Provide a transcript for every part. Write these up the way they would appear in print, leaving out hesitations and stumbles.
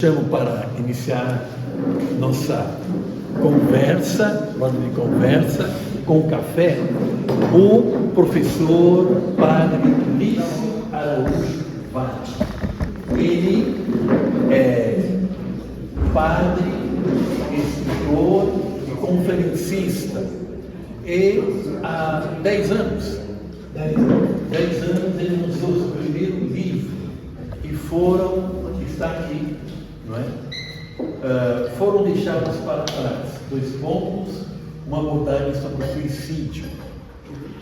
Chamo para iniciar nossa conversa, roda de conversa, com café, o professor Padre Lício Araújo Vaz. Ele é padre, escritor e conferencista. E há 10 anos ele lançou seu primeiro livro e está aqui, não é? Foram deixados para trás 2 pontos, uma abordagem sobre o suicídio,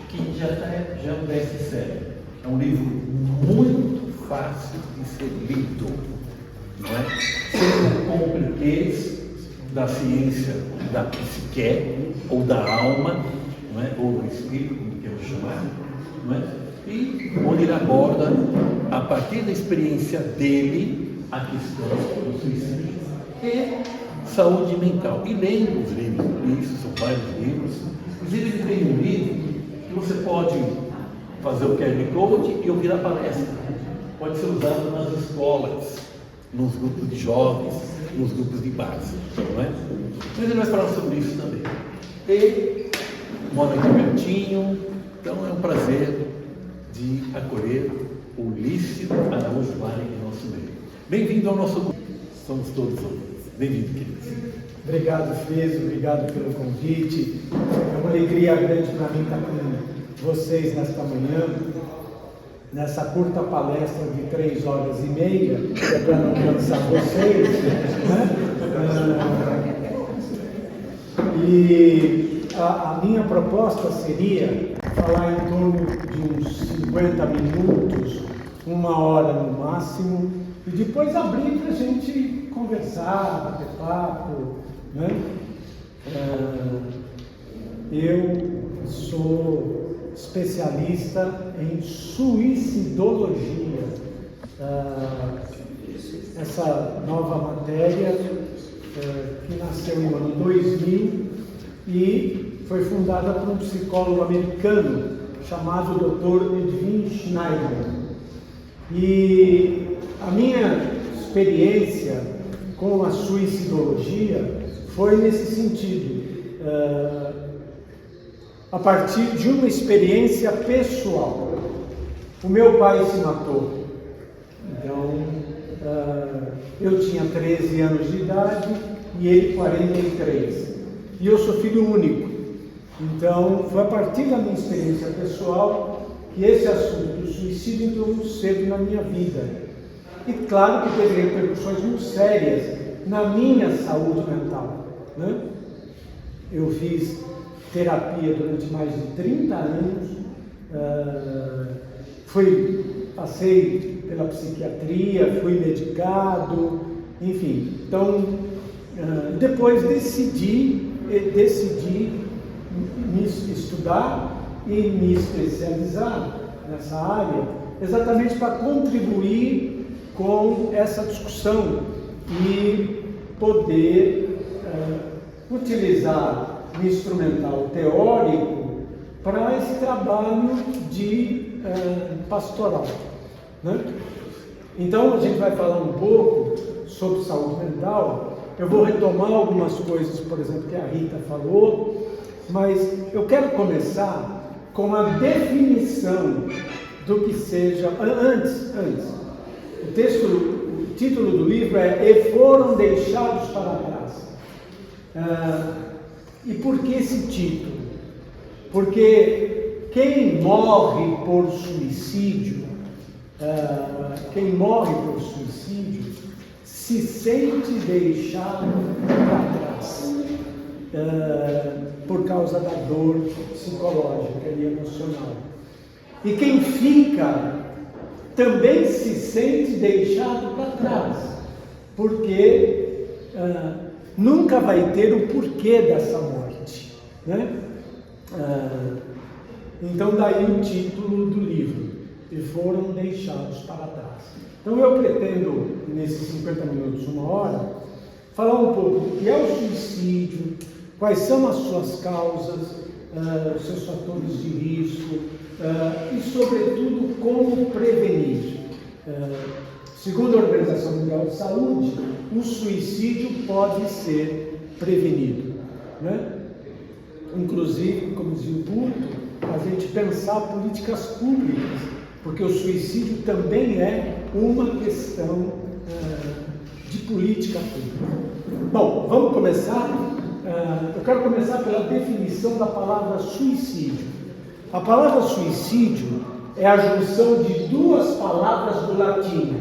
que já é um best-seller. É um livro muito fácil de ser lido, não é? Sem o compliquez da ciência da psique ou da alma, não é? Ou do espírito, como queremos chamar, não é? E onde ele aborda, a partir da experiência dele, a questão do suicídio e saúde mental. E lendo os livros, isso são vários livros. Inclusive ele tem um livro que você pode fazer o QR Code e ouvir a palestra. Pode ser usado nas escolas, nos grupos de jovens, nos grupos de base, não é? Mas ele vai falar sobre isso também. E mora aqui pertinho, então é um prazer de acolher o Lício Araújo Vaz em nosso meio. Bem-vindo ao nosso grupo. Somos todos ouvintes. Bem-vindo, queridos. Obrigado, Fez, obrigado pelo convite. É uma alegria grande para mim estar com vocês nesta manhã, nessa curta palestra de 3h30, que é para não cansar vocês, né? E a minha proposta seria falar em torno de uns 50 minutos, 1 hora no máximo, e depois abrir para a gente conversar, bater papo, né? Eu sou especialista em suicidologia, essa nova matéria que nasceu no ano 2000 e foi fundada por um psicólogo americano chamado Dr. Edwin Schneider. E a minha experiência com a suicidologia foi nesse sentido, a partir de uma experiência pessoal. O meu pai se matou, então eu tinha 13 anos de idade e ele 43, e eu sou filho único. Então foi a partir da minha experiência pessoal que esse assunto do suicídio entrou muito cedo na minha vida. E claro que teve repercussões muito sérias na minha saúde mental, né? Eu fiz terapia durante mais de 30 anos, passei pela psiquiatria, fui medicado, enfim. Então, depois decidi me estudar e me especializar nessa área, exatamente para contribuir com essa discussão e poder utilizar o instrumental teórico para esse trabalho de pastoral, né? Então a gente vai falar um pouco sobre saúde mental. Eu vou retomar algumas coisas, por exemplo, que a Rita falou, mas eu quero começar com a definição do que seja. Antes. O título do livro é E Foram Deixados para Trás. E por que esse título? Porque quem morre por suicídio, se sente deixado para trás, por causa da dor psicológica e emocional. E quem fica também se sente deixado para trás, porque nunca vai ter o porquê dessa morte, né? Então daí o título do livro, E Foram Deixados para Trás. Então eu pretendo, nesses 50 minutos, 1 hora, falar um pouco do que é o suicídio, quais são as suas causas, os seus fatores de risco, e sobretudo como prevenir. Segundo a Organização Mundial de Saúde, o suicídio pode ser prevenido, né? Inclusive, como dizia o Guto, a gente pensar políticas públicas, porque o suicídio também é uma questão de política pública. Bom, vamos começar. Eu quero começar pela definição da palavra suicídio. A palavra suicídio é a junção de duas palavras do latim: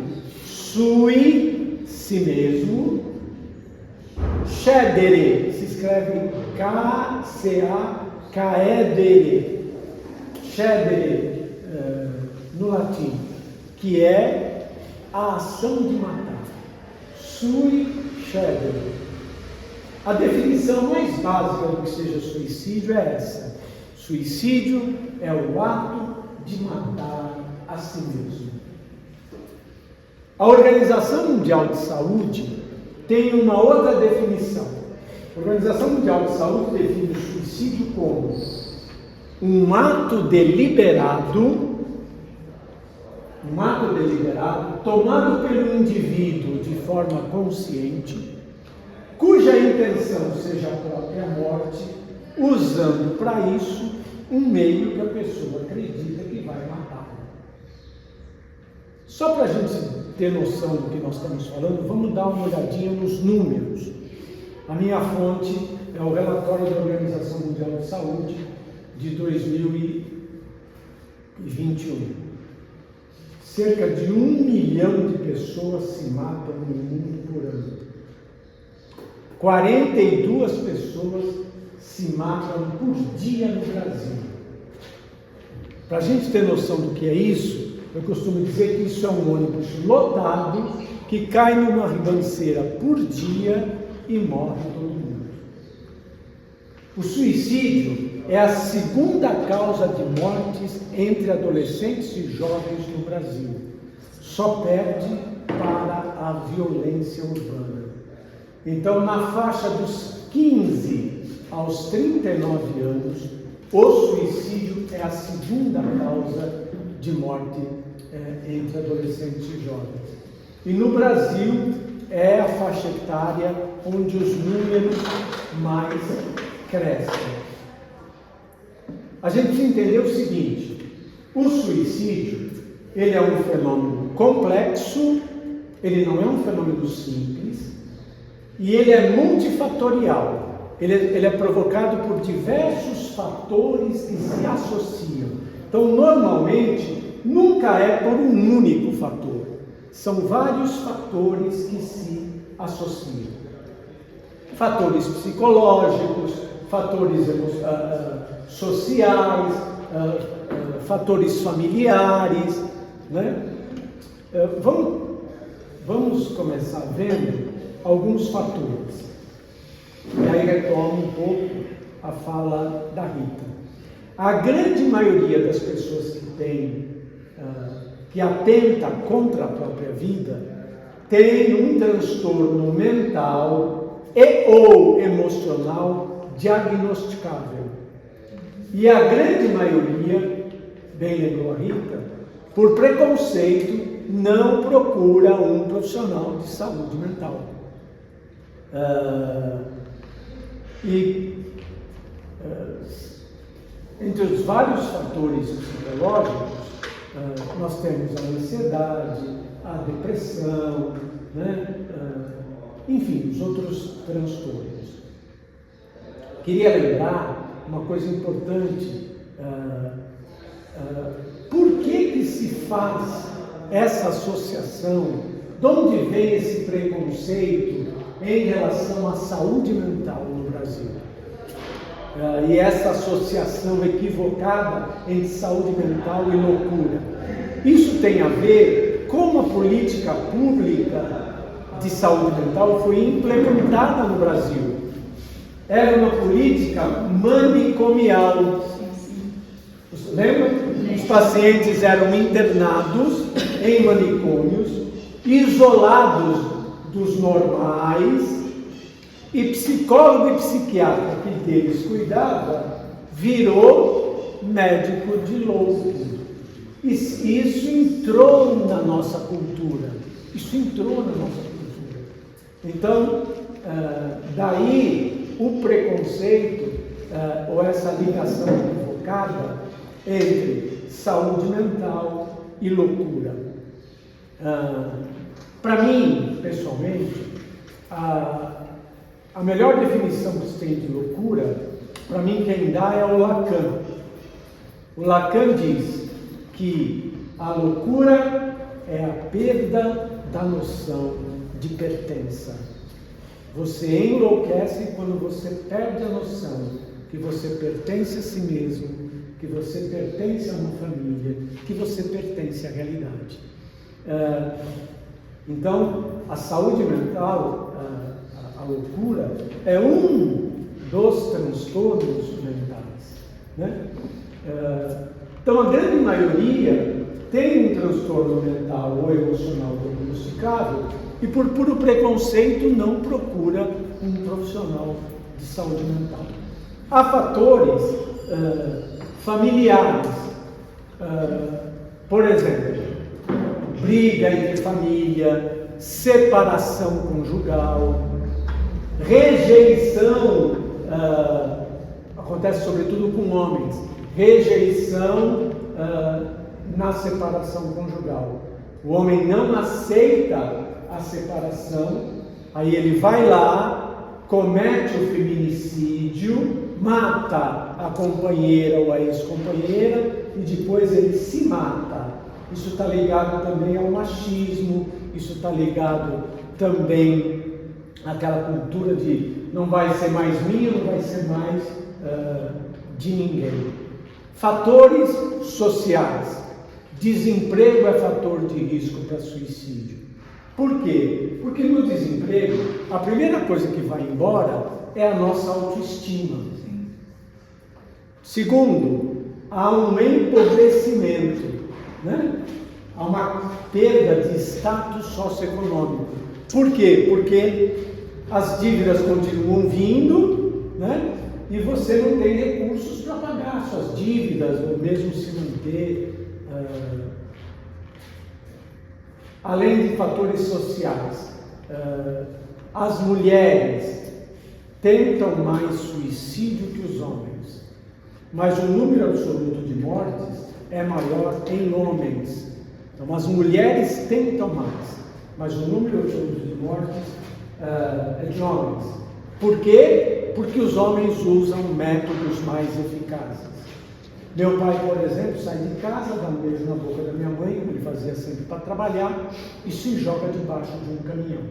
sui, si mesmo, cedere, se escreve K-C-A-K-E-D-E, cedere no latim, que é a ação de matar. Sui cedere. A definição mais básica do que seja suicídio é essa: suicídio é o ato de matar a si mesmo. A Organização Mundial de Saúde tem uma outra definição. A Organização Mundial de Saúde define o suicídio como um ato deliberado tomado pelo indivíduo de forma consciente, cuja intenção seja a própria morte, usando para isso um meio que a pessoa acredita que vai matá-lo. Só para a gente ter noção do que nós estamos falando, vamos dar uma olhadinha nos números. A minha fonte é o relatório da Organização Mundial de Saúde de 2021. Cerca de 1 milhão de pessoas se matam no mundo por ano. 42 pessoas se matam por dia no Brasil. Para a gente ter noção do que é isso, eu costumo dizer que isso é um ônibus lotado que cai numa ribanceira por dia e morre todo mundo. O suicídio é a segunda causa de mortes entre adolescentes e jovens no Brasil. Só perde para a violência urbana. Então, na faixa dos 15 aos 39 anos, o suicídio é a segunda causa de morte entre adolescentes e jovens. E no Brasil é a faixa etária onde os números mais crescem. A gente precisa entender o seguinte: o suicídio, ele é um fenômeno complexo, ele não é um fenômeno simples, e ele é multifatorial. Ele é provocado por diversos fatores que se associam. Então, normalmente, nunca é por um único fator. São vários fatores que se associam. Fatores psicológicos, fatores sociais, fatores familiares, né? Vamos começar vendo alguns fatores. E aí retomo um pouco a fala da Rita. A grande maioria das pessoas que atenta contra a própria vida tem um transtorno mental e ou emocional diagnosticável. E a grande maioria, bem lembrou a Rita, por preconceito, não procura um profissional de saúde mental. Entre os vários fatores psicológicos, nós temos a ansiedade, a depressão, né? Enfim, os outros transtornos. Queria lembrar uma coisa importante: por que se faz essa associação? De onde vem esse preconceito em relação à saúde mental no Brasil? E essa associação equivocada entre saúde mental e loucura. Isso tem a ver com a política pública de saúde mental foi implementada no Brasil. Era uma política manicomial. Lembra? Os pacientes eram internados em manicômios, isolados dos normais, e psicólogo e psiquiatra que deles cuidava virou médico de louco. Isso entrou na nossa cultura. Então, daí o preconceito, ou essa ligação equivocada entre saúde mental e loucura. Para mim, pessoalmente, a melhor definição que se tem de loucura, para mim quem dá é o Lacan. O Lacan diz que a loucura é a perda da noção de pertença. Você enlouquece quando você perde a noção que você pertence a si mesmo, que você pertence a uma família, que você pertence à realidade. Então, a saúde mental, a loucura, é um dos transtornos mentais, né? Então, a grande maioria tem um transtorno mental ou emocional diagnosticável e, por puro preconceito, não procura um profissional de saúde mental. Há fatores familiares, por exemplo, briga entre família, separação conjugal, rejeição, acontece sobretudo com homens, rejeição na separação conjugal. O homem não aceita a separação, aí ele vai lá, comete o feminicídio, mata a companheira ou a ex-companheira e depois ele se mata. Isso está ligado também ao machismo, isso está ligado também àquela cultura de não vai ser mais minha, não vai ser mais de ninguém. Fatores sociais. Desemprego é fator de risco para suicídio. Por quê? Porque no desemprego, a primeira coisa que vai embora é a nossa autoestima. Segundo, há um empobrecimento, né? Há uma perda de status socioeconômico. Por quê? Porque as dívidas continuam vindo, né? E você não tem recursos para pagar suas dívidas, ou mesmo se manter. Além de fatores sociais, as mulheres tentam mais suicídio que os homens, mas o número absoluto de mortes é maior em homens. Então, as mulheres tentam mais, mas o número absoluto de mortes é de homens. Por quê? Porque os homens usam métodos mais eficazes. Meu pai, por exemplo, sai de casa, dá um beijo na boca da minha mãe, como ele fazia sempre para trabalhar, e se joga debaixo de um caminhão.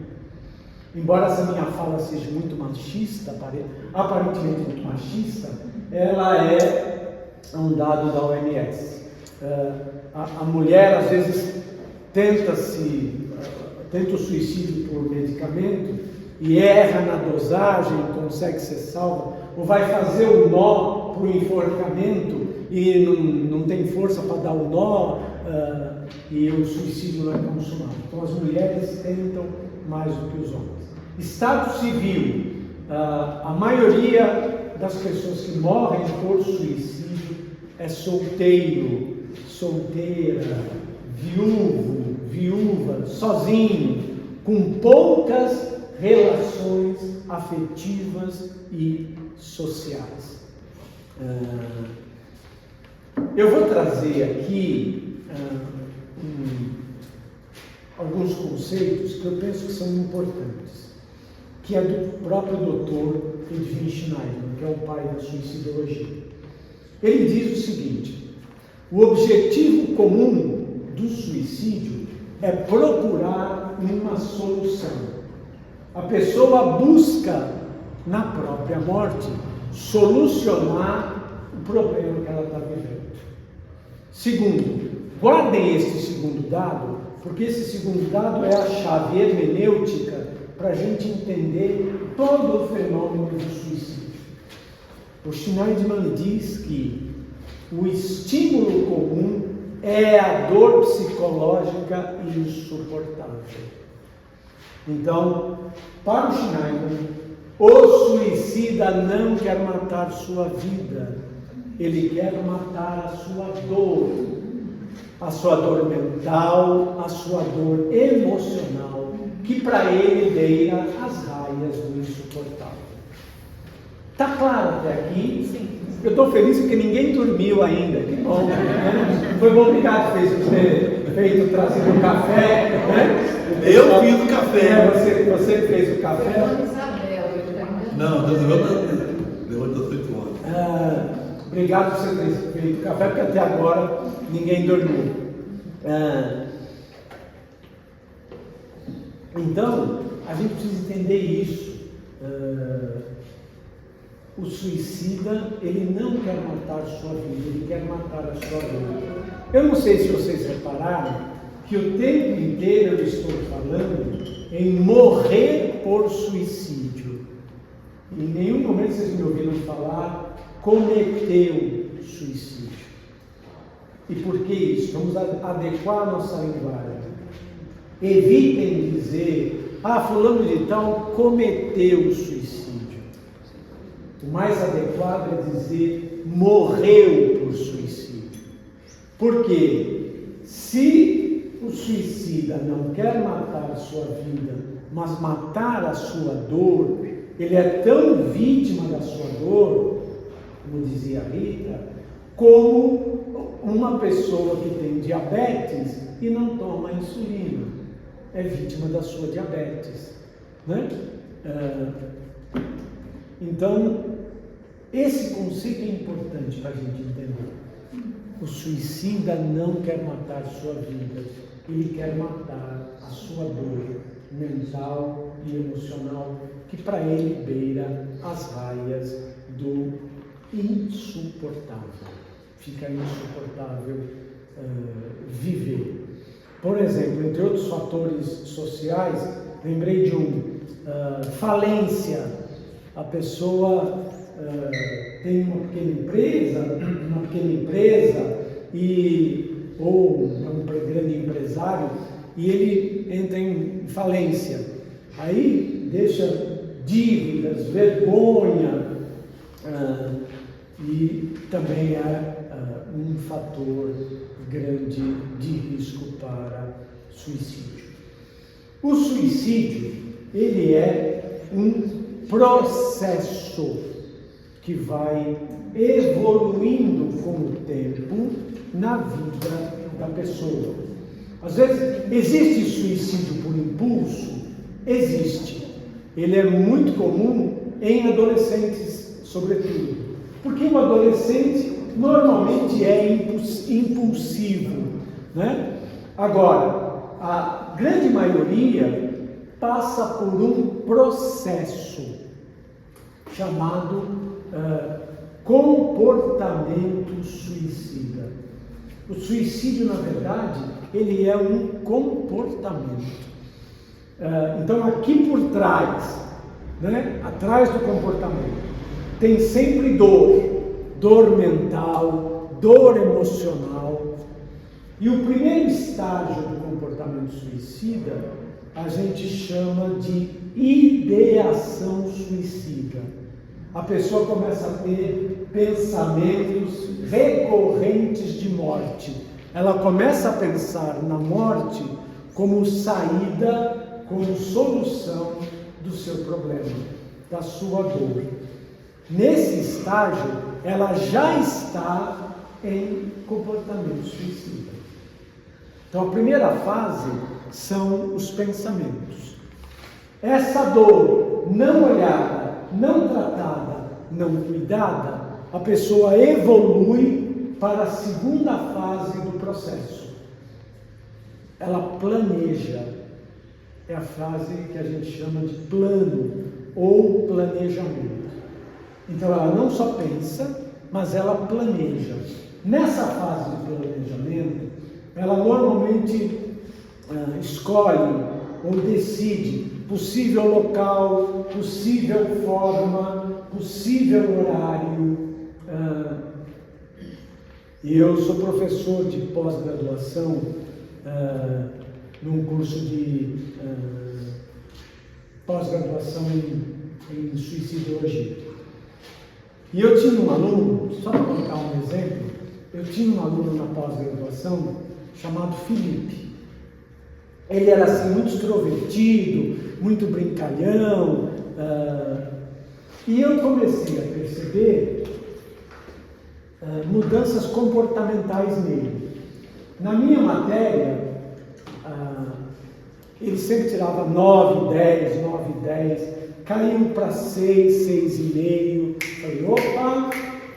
Embora essa minha fala seja muito machista, aparentemente muito machista, ela é um dado da OMS. A mulher, às vezes, tenta o suicídio por medicamento e erra na dosagem, consegue ser salva, ou vai fazer o nó para o enforcamento e não tem força para dar o nó, e o suicídio não é consumado. Então as mulheres tentam mais do que os homens. Estado civil, a maioria das pessoas que morrem por suicídio é solteiro, solteira, viúva, sozinho, com poucas relações afetivas e sociais. Eu vou trazer aqui alguns conceitos que eu penso que são importantes, que é do próprio Dr. Edwin Schneiderman, que é o pai da suicidologia. Ele diz o seguinte: o objetivo comum do suicídio é procurar uma solução. A pessoa busca, na própria morte, solucionar o problema que ela está vivendo. Segundo, guardem este segundo dado, porque esse segundo dado é a chave hermenêutica para a gente entender todo o fenômeno do suicídio. O Schneiderman diz que o estímulo comum é a dor psicológica insuportável. Então, para o Schneiderman, o suicida não quer matar sua vida, ele quer matar a sua dor mental, a sua dor emocional que para ele beira as raias do insuportável. Está claro até aqui? Sim. Eu estou feliz porque ninguém dormiu ainda. Que bom, né? Foi bom, obrigado por ter feito, trazido o café. Né? Eu fiz o café. Você que fez o café. Não, deu outras 8 horas. Obrigado por você ter feito o café, porque até agora ninguém dormiu. Então, a gente precisa entender isso. O suicida, ele não quer matar sua vida, ele quer matar a sua dor. Eu não sei se vocês repararam que o tempo inteiro eu estou falando em morrer por suicídio. Em nenhum momento vocês me ouviram falar cometeu suicídio. E por que isso? Vamos adequar a nossa linguagem. Evitem dizer, fulano de tal cometeu suicídio. O mais adequado é dizer morreu por suicídio. Porque se o suicida não quer matar a sua vida, mas matar a sua dor, ele é tão vítima da sua dor, como dizia a Rita, como uma pessoa que tem diabetes e não toma insulina. É vítima da sua diabetes. Né? Então, esse conceito é importante para a gente entender. O suicida não quer matar sua vida, ele quer matar a sua dor mental e emocional, que para ele beira as raias do insuportável. Fica insuportável viver. Por exemplo, entre outros fatores sociais, lembrei de falência. A pessoa tem uma pequena empresa ou um grande empresário e ele entra em falência. Aí deixa dívidas, vergonha e também é um fator grande de risco para suicídio. O suicídio, ele é um processo que vai evoluindo com o tempo na vida da pessoa. Às vezes, existe suicídio por impulso? Existe. Ele é muito comum em adolescentes, sobretudo. Porque o adolescente normalmente é impulsivo, né? Agora, a grande maioria passa por um processo chamado comportamento suicida. O suicídio, na verdade, ele é um comportamento. Então, aqui por trás, né, atrás do comportamento, tem sempre dor mental, dor emocional. E o primeiro estágio do comportamento suicida, a gente chama de ideação suicida. A pessoa começa a ter pensamentos recorrentes de morte. Ela começa a pensar na morte como saída, como solução do seu problema, da sua dor. Nesse estágio, ela já está em comportamento suicida. Então, a primeira fase são os pensamentos. Essa dor não olhada, não tratada, não cuidada, a pessoa evolui para a segunda fase do processo. Ela planeja. É a fase que a gente chama de plano ou planejamento. Então, ela não só pensa, mas ela planeja. Nessa fase de planejamento, ela normalmente escolhe ou decide possível local, possível forma, possível horário. E eu sou professor de pós-graduação num curso de pós-graduação em suicidologia. E eu tinha um aluno, só para colocar um exemplo, eu tinha um aluno na pós-graduação chamado Felipe. Ele era assim muito extrovertido, muito brincalhão, e eu comecei a perceber mudanças comportamentais nele. Na minha matéria, ele sempre tirava 9, 10, 9, 10, caiu para 6, 6,5. Falei, opa,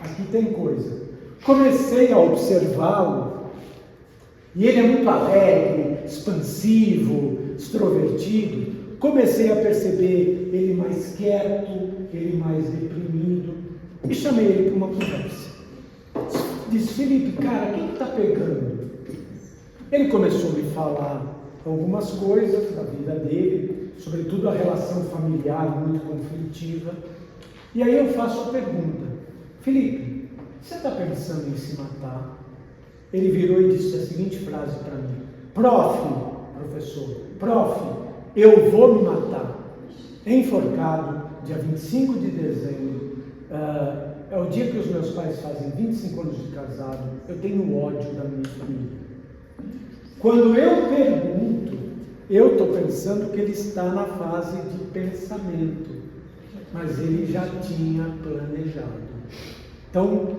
aqui tem coisa. Comecei a observá-lo, e ele é muito alegre, expansivo, extrovertido. Comecei a perceber ele mais quieto, ele mais deprimido, e chamei ele para uma conversa. Disse, Felipe, cara, o que está pegando? Ele começou a me falar algumas coisas da vida dele, sobretudo a relação familiar muito conflitiva. E aí eu faço a pergunta, Felipe, você está pensando em se matar? Ele virou e disse a seguinte frase para mim, prof, eu vou me matar. Enforcado, dia 25 de dezembro, é o dia que os meus pais fazem 25 anos de casado, eu tenho ódio da minha família. Quando eu pergunto, eu estou pensando que ele está na fase de pensamento, mas ele já tinha planejado. Então,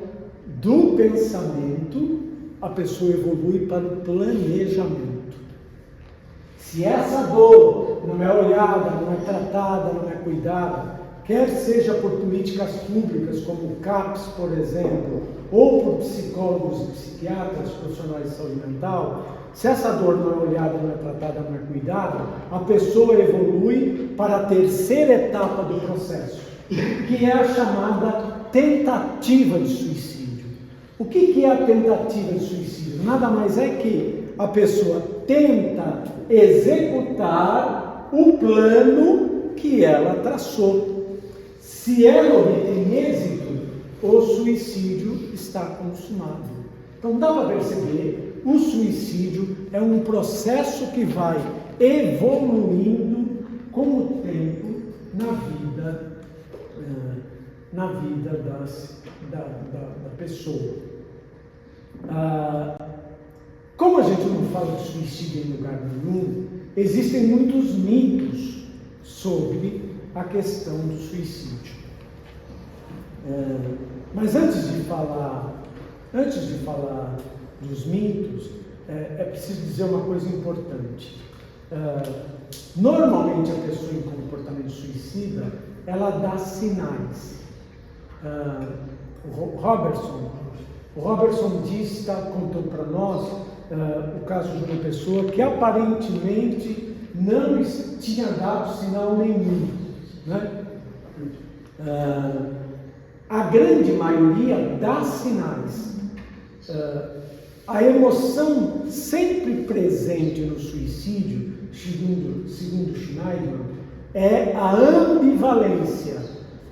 do pensamento, a pessoa evolui para o planejamento. Se essa dor não é olhada, não é tratada, não é cuidada, quer seja por políticas públicas, como o CAPS, por exemplo, ou por psicólogos e psiquiatras, profissionais de saúde mental, se essa dor não é olhada, não é tratada, não é cuidada, a pessoa evolui para a terceira etapa do processo, que é a chamada tentativa de suicídio. O que é a tentativa de suicídio? Nada mais é que a pessoa tenta executar o plano que ela traçou. Se ela obtém êxito, o suicídio está consumado. Então dá para perceber, o suicídio é um processo que vai evoluindo com o tempo na vida da pessoa. Como a gente não fala de suicídio em lugar nenhum, existem muitos mitos sobre a questão do suicídio. Mas antes de falar dos mitos, é preciso dizer uma coisa importante. Normalmente a pessoa em comportamento suicida, ela dá sinais. O Robertson contou para nós o caso de uma pessoa que aparentemente não tinha dado sinal nenhum, né? A grande maioria dá sinais. A emoção sempre presente no suicídio, segundo Schneiderman, é a ambivalência.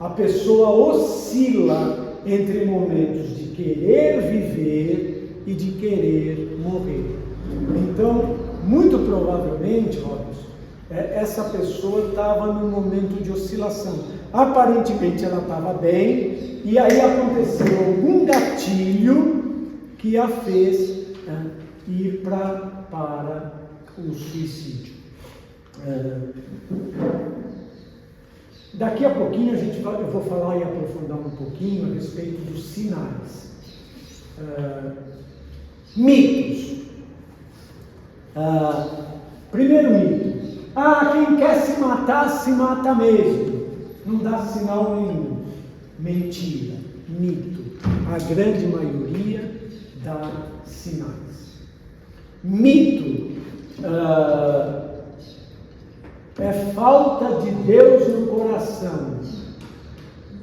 A pessoa oscila entre momentos de querer viver e de querer morrer. Então, muito provavelmente, Robson, essa pessoa estava num momento de oscilação. Aparentemente ela estava bem, e aí aconteceu algum gatilho que a fez ir para o suicídio. Daqui a pouquinho eu vou falar e aprofundar um pouquinho a respeito dos sinais. Mitos. Primeiro mito. Quem quer se matar, se mata mesmo. Não dá sinal nenhum. Mentira. Mito. A grande maioria dá sinais. Mito. É falta de Deus no coração.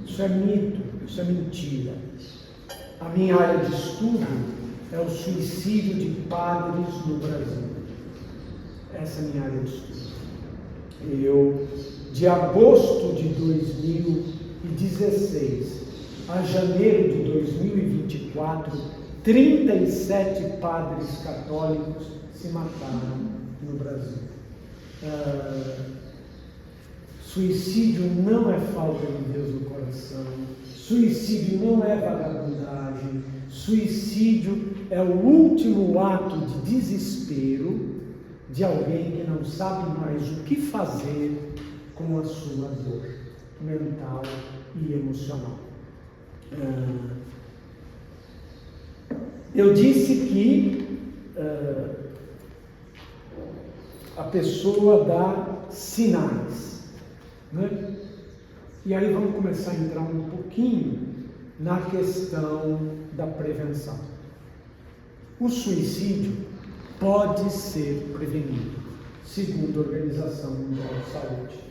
Isso é mito, isso é mentira. A minha área de estudo é o suicídio de padres no Brasil. Essa é a minha área de estudo. Eu, de agosto de 2016 a janeiro de 2024, 37 padres católicos se mataram no Brasil. Suicídio não é falta de Deus no coração, suicídio não é vagabundagem, suicídio é o último ato de desespero de alguém que não sabe mais o que fazer com a sua dor mental e emocional. Eu disse que a pessoa dá sinais, né? E aí vamos começar a entrar um pouquinho na questão da prevenção. O suicídio pode ser prevenido, segundo a Organização Mundial de Saúde.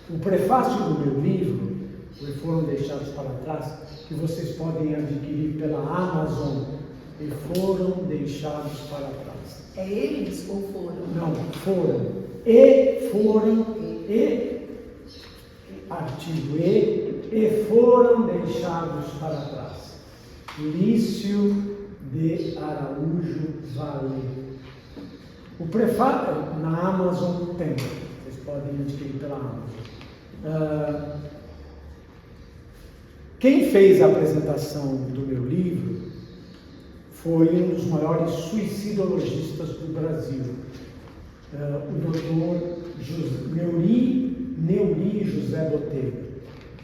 O prefácio do meu livro, que foram deixados para trás, que vocês podem adquirir pela Amazon, e foram deixados para trás. É eles ou foram? Não, foram, artigo e foram deixados para trás. Lício de Araújo Vale. O prefácio na Amazon tem, vocês podem adquirir pela Amazon. Quem fez a apresentação do meu livro foi um dos maiores suicidologistas do Brasil, o Dr. Neuri José Botelho.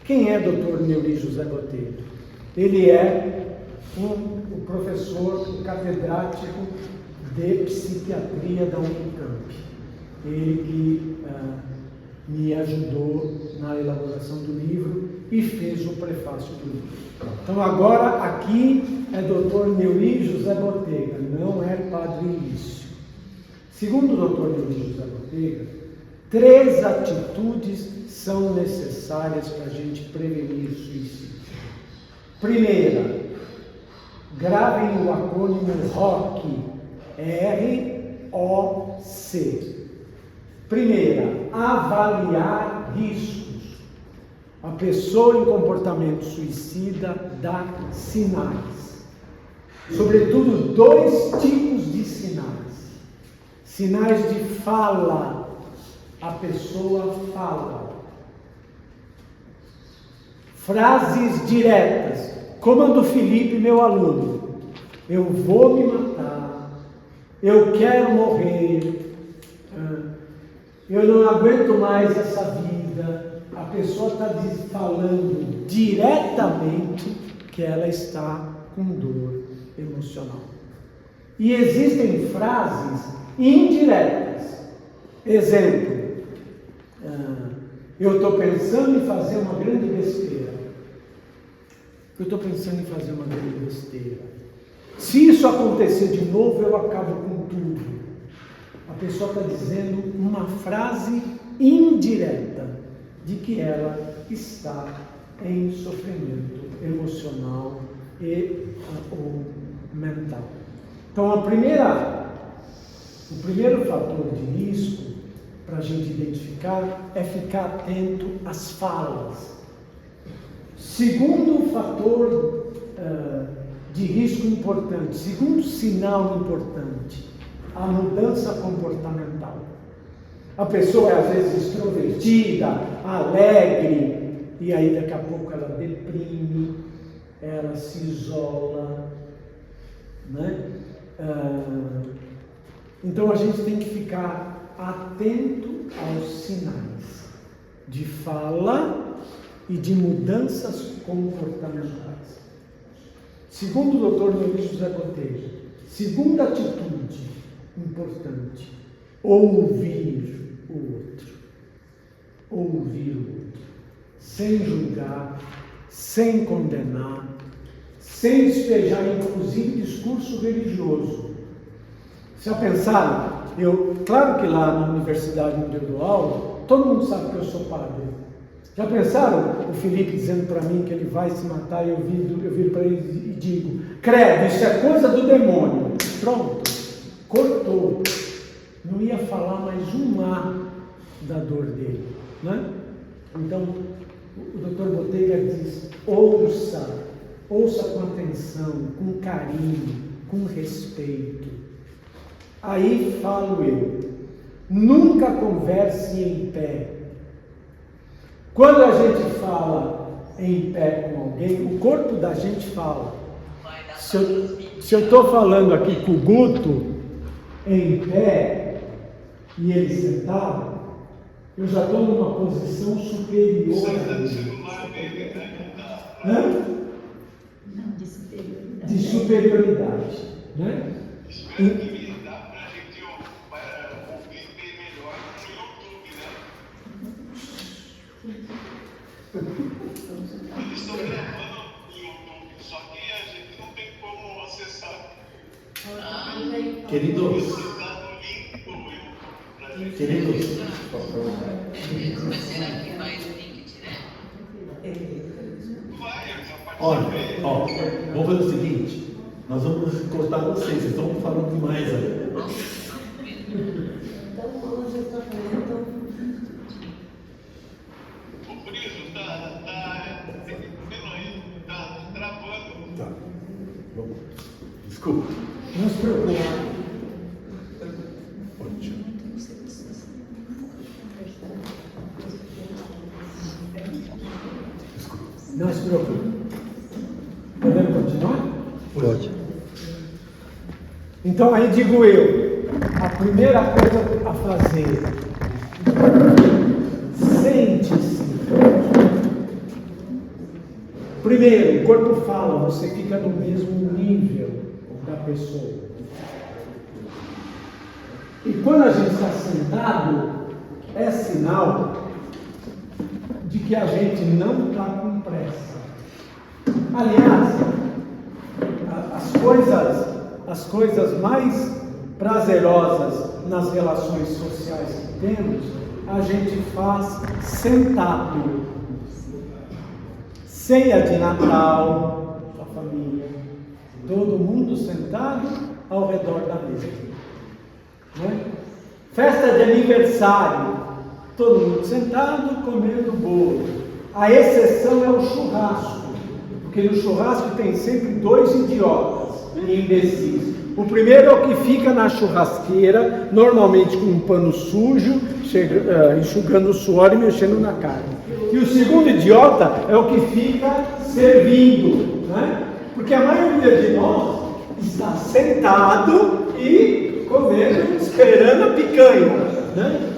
Quem é Dr. Neuri José Botelho? Ele é o professor, o catedrático de psiquiatria da Unicamp. Ele que me ajudou na elaboração do livro e fez o prefácio do livro. Então agora aqui é Dr. Neuri José Botelho, não é Padre Lício. Segundo o Dr. Neuri José Botelho, 3 atitudes são necessárias para a gente prevenir o suicídio. Primeira, gravem o acrônimo ROC, R-O-C. Primeira, avaliar riscos. A pessoa em comportamento suicida dá sinais. Sobretudo 2 tipos de sinais. Sinais de fala. A pessoa fala. Frases diretas, como a do Felipe, meu aluno. Eu vou me matar. Eu quero morrer. Eu não aguento mais essa vida. A pessoa está falando diretamente que ela está com dor emocional. E existem frases indiretas. Exemplo, eu estou pensando em fazer uma grande besteira. Se isso acontecer de novo, eu acabo com tudo. A pessoa está dizendo uma frase indireta de que ela está em sofrimento emocional ou mental. Então, o primeiro fator de risco para a gente identificar é ficar atento às falas. Segundo fator de risco importante, segundo sinal importante, a mudança comportamental. A pessoa é às vezes extrovertida, alegre, e aí daqui a pouco ela deprime, ela se isola, né? Então a gente tem que ficar atento aos sinais de fala e de mudanças comportamentais. Segundo o Dr. Neuri José Botelho, segunda atitude importante, ouvir o outro. Ouvir o outro. Sem julgar, sem condenar, sem despejar, inclusive, discurso religioso. Já pensaram? Claro que lá na universidade onde eu dou aula, todo mundo sabe que eu sou padre. Já pensaram o Felipe dizendo para mim que ele vai se matar e eu viro para ele e digo, credo, isso é coisa do demônio. Pronto, cortou. Não ia falar mais um A da dor dele, né? Então, o Dr. Botelho diz, ouça com atenção, com carinho, com respeito. Aí falo eu, nunca converse em pé. Quando a gente fala em pé com alguém, o corpo da gente fala. Se eu estou falando aqui com o Guto, em pé e ele sentado, eu já estou numa posição superior a ele. Hã? Não, de superioridade. De superioridade, né? Espero que dá para a gente ouvir bem melhor no YouTube, né? Eles estão gravando no YouTube, só que a gente não tem como acessar. Queridos, Você dá no link do YouTube para a gente. queridos, Mas será que vai o link direto? Vai, eu já olha, participei. ó, vamos fazer o seguinte, nós vamos cortar vocês estão falando demais aí. O Friso tá vendo aí, tá travando. Tá. Vamos. Desculpa. Não se preocupe. Ótimo. Não se preocupe. Podemos continuar? Pode. Então aí digo eu, a primeira coisa a fazer, sente-se. Primeiro, o corpo fala, você fica no mesmo nível da pessoa. E quando a gente está sentado, é sinal de que a gente não está com pressa. Aliás, as coisas mais prazerosas nas relações sociais que temos, a gente faz sentado. Ceia de Natal, a família, todo mundo sentado ao redor da mesa. Né? Festa de aniversário, todo mundo sentado comendo bolo. A exceção é o churrasco, porque no churrasco tem sempre dois idiotas e imbecis. O primeiro é o que fica na churrasqueira, normalmente com um pano sujo, enxugando o suor e mexendo na carne. E o segundo idiota é o que fica servindo, né? Porque a maioria de nós está sentado e comendo, esperando a picanha, né?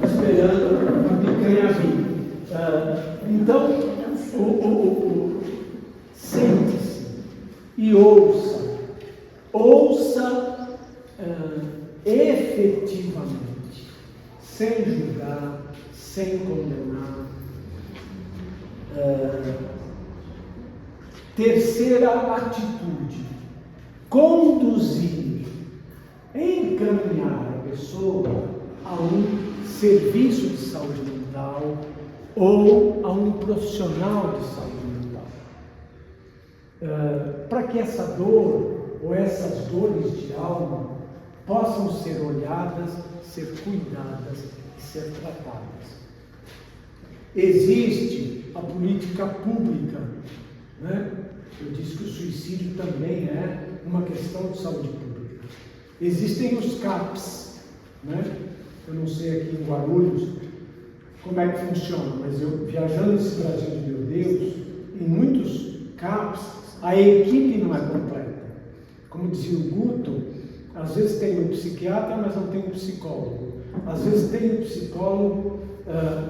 Esperando a picanha vir. Então, sente-se e ouça. Ouça efetivamente, sem julgar, sem condenar. Terceira atitude: conduzir, encaminhar a pessoa a um serviço de saúde mental ou a um profissional de saúde mental, para que essa dor ou essas dores de alma possam ser olhadas, ser cuidadas e ser tratadas. Existe a política pública, né? Eu disse que o suicídio também é uma questão de saúde pública. Existem os CAPs, né? Eu não sei aqui em Guarulhos como é que funciona, mas eu, viajando esse Brasil de meu Deus, em muitos CAPs, a equipe não é completa. Como dizia o Guto, às vezes tem um psiquiatra, mas não tem um psicólogo. Às vezes tem um psicólogo,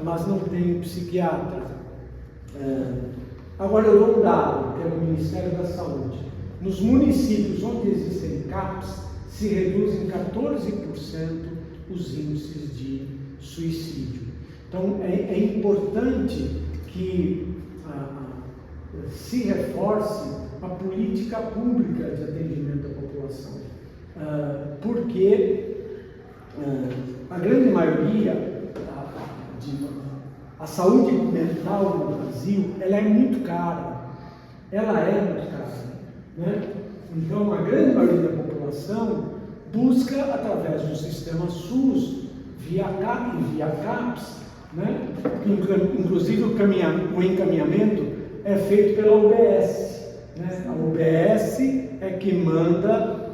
mas não tem um psiquiatra. Agora eu dou um dado, que é do Ministério da Saúde. Nos municípios onde existem CAPs, se reduzem 14% os índices de suicídio. Então é importante que se reforce a política pública de atendimento à população, porque a grande maioria, a saúde mental no Brasil, ela é muito cara, né? Então a grande maioria da população busca através do sistema SUS, via CAPS, né? Inclusive o encaminhamento é feito pela UBS. Né? A UBS é que manda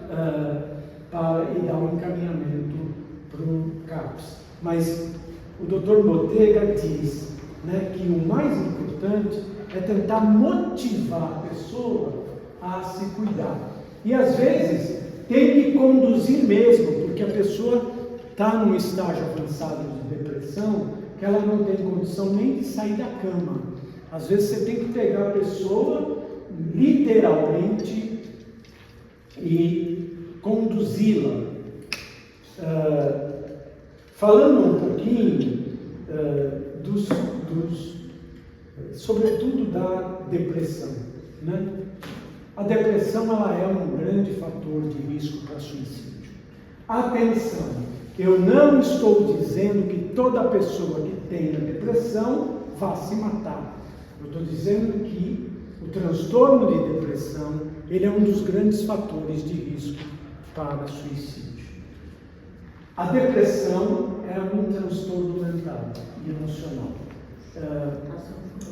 e dá um encaminhamento para o CAPS. Mas o Dr. Botega diz, né, que o mais importante é tentar motivar a pessoa a se cuidar. E às vezes tem que conduzir mesmo, porque a pessoa está num estágio avançado de depressão que ela não tem condição nem de sair da cama. Às vezes você tem que pegar a pessoa literalmente e conduzi-la. Falando um pouquinho sobretudo da depressão, né? A depressão ela é um grande fator de risco para suicídio. Atenção, eu não estou dizendo que toda pessoa que tenha depressão vá se matar. Eu estou dizendo que o transtorno de depressão ele é um dos grandes fatores de risco para suicídio. A depressão é um transtorno mental e emocional,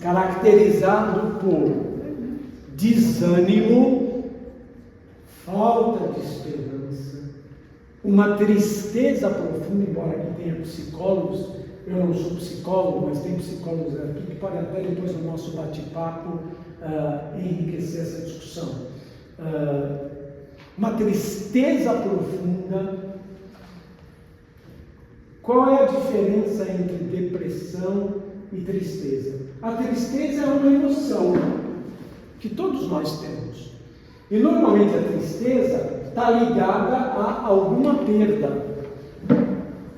caracterizado por desânimo, falta de esperança, uma tristeza profunda, embora aqui tenha psicólogos, eu não sou psicólogo, mas tem psicólogos aqui que podem até depois no nosso bate-papo enriquecer essa discussão. Uma tristeza profunda. Qual é a diferença entre depressão e tristeza? A tristeza é uma emoção que todos nós temos. E normalmente a tristeza está ligada a alguma perda.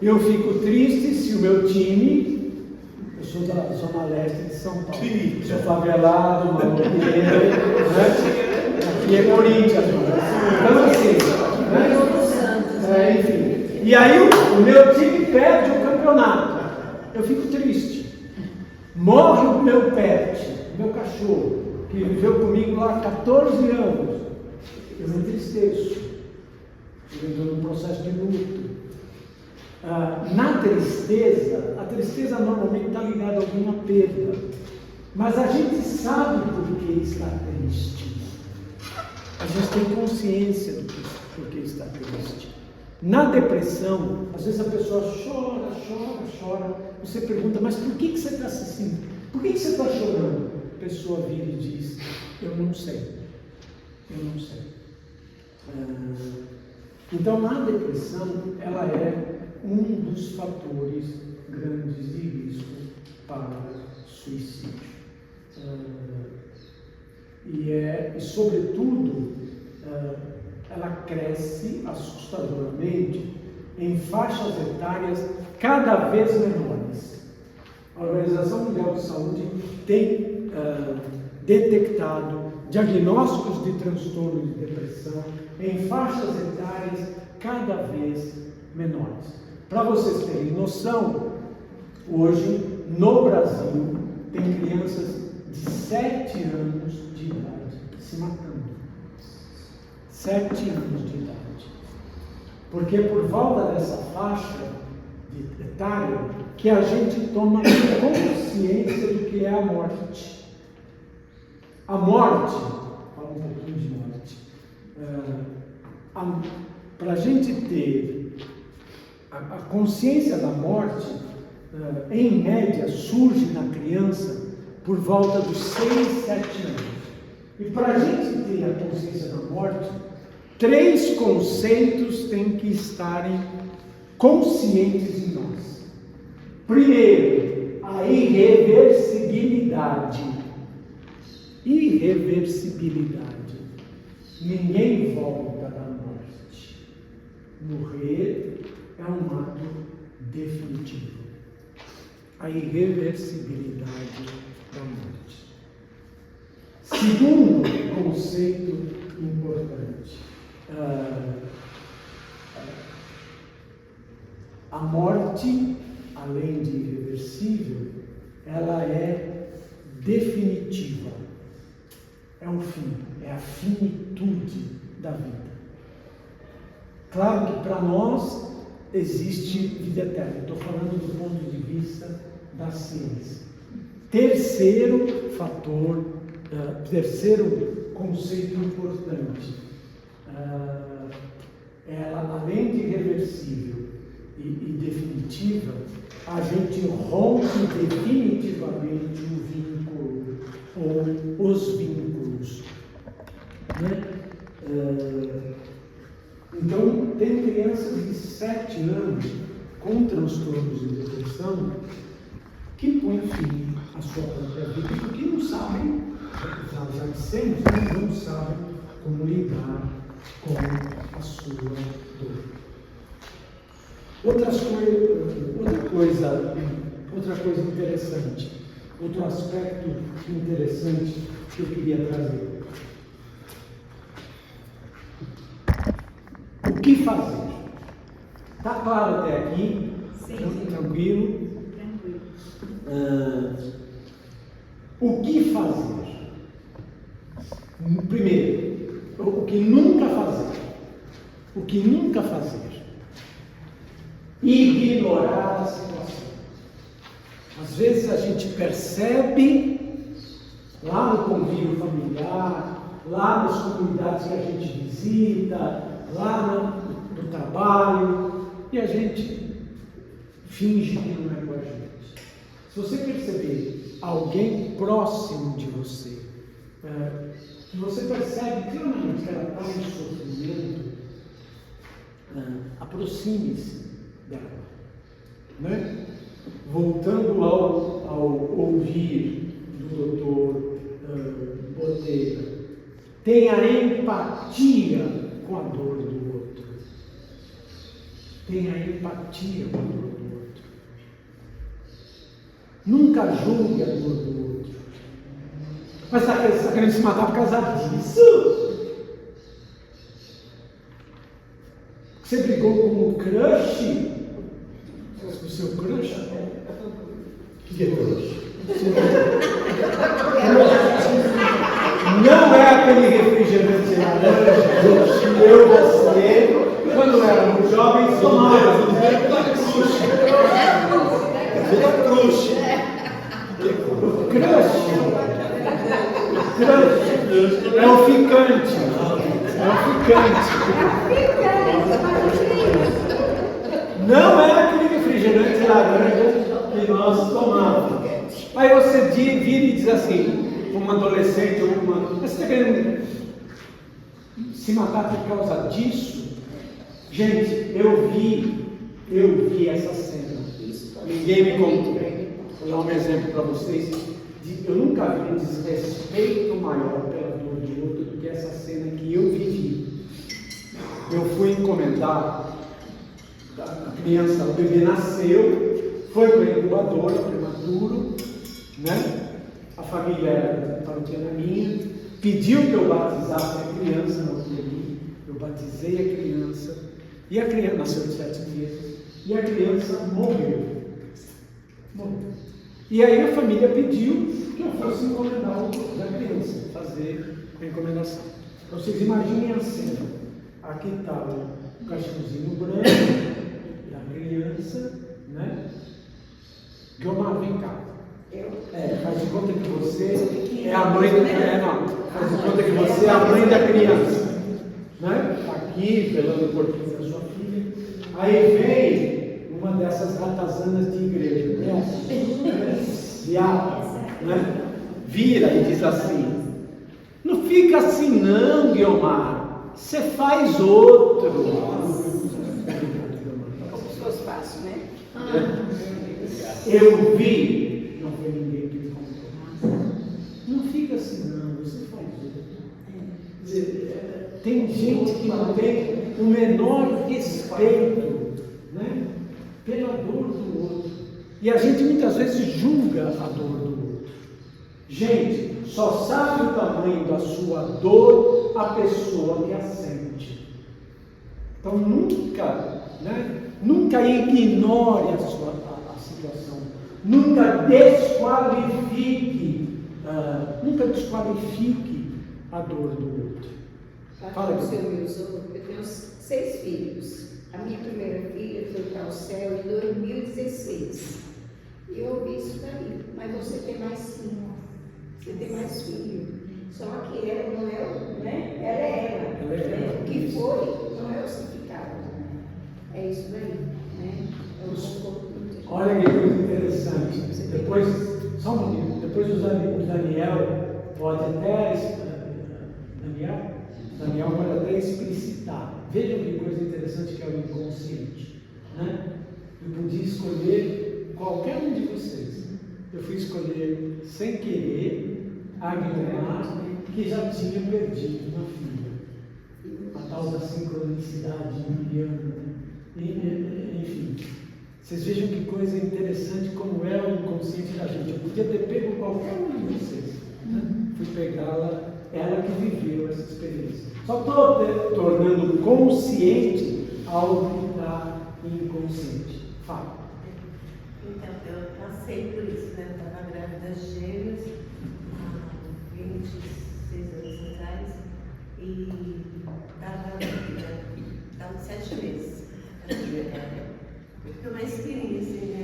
Eu fico triste se o meu time, eu sou da Zona Leste de São Paulo, sou favelado, maloqueiro, né? Aqui é Corinthians, então assim, enfim. E aí o meu time perde o campeonato, eu fico triste. Morre o meu pet, o meu cachorro, que viveu comigo lá há 14 anos, eu me entristeço, eu estou num processo de luto. Na tristeza, a tristeza normalmente está ligada a alguma perda, mas a gente sabe por que está triste, a gente tem consciência do por que está triste. Na depressão, às vezes a pessoa chora, você pergunta, mas por que você está assim? Por que você está chorando? A pessoa vira e diz, eu não sei. Então, a depressão, ela é um dos fatores grandes de risco para suicídio. E sobretudo, ela cresce assustadoramente em faixas etárias cada vez menores. A Organização Mundial de Saúde tem detectado diagnósticos de transtorno de depressão em faixas etárias cada vez menores. Para vocês terem noção, hoje no Brasil tem crianças de 7 anos de idade se matando. 7 anos de idade. Porque é por volta dessa faixa etária que a gente toma consciência do que é a morte. A morte, fala um pouquinho de morte, para a gente ter a consciência da morte, em média, surge na criança por volta dos 6, 7 anos. E para a gente ter a consciência da morte, 3 conceitos têm que estarem conscientes em nós. Primeiro, a irreversibilidade. Ninguém volta da morte. Morrer é um ato definitivo. A irreversibilidade da morte. Segundo conceito importante. A morte, além de irreversível, ela é definitiva. É um fim, é a finitude da vida. Claro que para nós existe vida eterna. Estou falando do ponto de vista da ciência. Terceiro fator, terceiro conceito importante. Ela, além de irreversível e definitiva, a gente rompe definitivamente o vínculo ou os vínculos, né? com transtornos de depressão que põem fim à sua própria vida porque não sabem, já dissemos, não sabem como lidar com a sua dor. Outra coisa interessante, outro aspecto interessante que eu queria trazer. O que fazer? Está claro até aqui? Sim. Tranquilo? Tranquilo. O que fazer? Primeiro, o que nunca fazer. O que nunca fazer. Ignorar a situação. Às vezes a gente percebe lá no convívio familiar, lá nas comunidades que a gente visita, lá no trabalho, e a gente finge que não é com a gente. Se você perceber alguém próximo de você, que você percebe claramente que ela está em sofrimento, aproxime-se dela. Né? Voltando ao ouvir do Dr. Botelho, tenha empatia com a dor do outro. Tenha empatia com a dor do outro. Nunca julgue a dor do outro. Mas está querendo se matar por causa disso? Você brigou com o crush? O seu crush? O que é crush? Não é aquele refrigerante laranja que eu, você, quando éramos jovens, tomávamos. Crush. É o ficante. Não é aquele refrigerante laranja que nós tomávamos. Aí você vira e diz assim, um adolescente ou você está querendo se matar por causa disso? Gente, eu vi essa cena. Ninguém me contou. Vou dar um exemplo para vocês. Eu nunca vi um desrespeito maior pela dor de outro do que essa cena que eu vivi. Eu fui encomendar a criança, o bebê nasceu, foi para a incubadora, prematuro, né? A família era paroquiana minha, pediu que eu batizasse a criança, não queria. Eu batizei a criança, e a criança nasceu de 7 meses, e a criança morreu. E aí a família pediu que eu fosse encomendar o corpo da criança, fazer a encomendação. Vocês imaginem a cena. Aqui está o caixãozinho branco da criança, né? Guilmar, vem cá. Faz de conta que você é a mãe faz de conta que você é a mãe da criança, né? Está aqui, pelando o corpinho da sua filha. Aí vem uma dessas ratazanas de igreja, né? Vira e diz assim: não fica assim não, Guilmar, você faz outro. Como se fosse fácil, né? Eu vi, não foi ninguém que me contou. Não fica assim não, você faz outro. Tem gente que não tem o menor respeito, né, pela dor do outro. E a gente muitas vezes julga a dor do outro. Gente, só sabe o tamanho da sua dor a pessoa que a sente. Então nunca ignore a situação. Nunca desqualifique a dor do outro. Fala, o Senhor me usou. Eu tenho 6 filhos. A minha primeira filha foi para o céu em 2016. E eu ouvi isso daí. Mas você tem mais 5. Você tem mais filho. Só que ela não é, né? Ela é ela. O que foi não é o significado. É isso daí, né? Olha que coisa interessante. Depois, só um pouquinho. Depois o Daniel pode até Daniel pode até explicitar. Veja que coisa interessante que é o inconsciente, né? Eu podia escolher qualquer um de vocês. Eu fui escolher, sem querer, a Guilherme, que já tinha perdido uma filha. A tal da sincronicidade indiana. Enfim, vocês vejam que coisa interessante como é o inconsciente da gente. Eu podia ter pego qualquer um de vocês. Né? Fui pegá-la, ela que viveu essa experiência. Só estou tornando consciente algo que está inconsciente. Fala. Então, eu passei por isso, né? Eu estava grávida de gêmeos há 26 anos atrás e estava 7 meses. Foi uma experiência, né?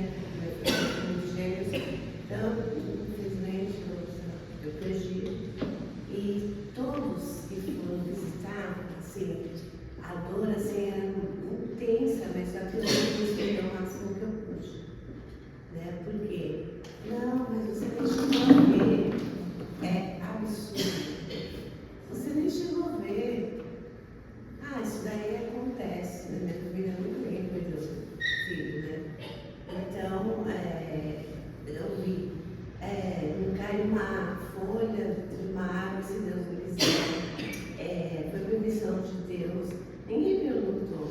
Com gêmeos. Então, infelizmente, eu perdi. E todos que foram visitar, assim, a dor assim, era intensa, mas só que eu fiz o máximo que eu pude. Né? Por quê? Não, mas você nem chegou a ver. É absurdo. Você nem chegou a ver. Ah, isso daí acontece, né? Minha família muito bem cuidou do filho, né? Então, eu vi. Não cai uma folha de uma árvore, se Deus me quiser. Foi permissão de Deus. Ninguém perguntou.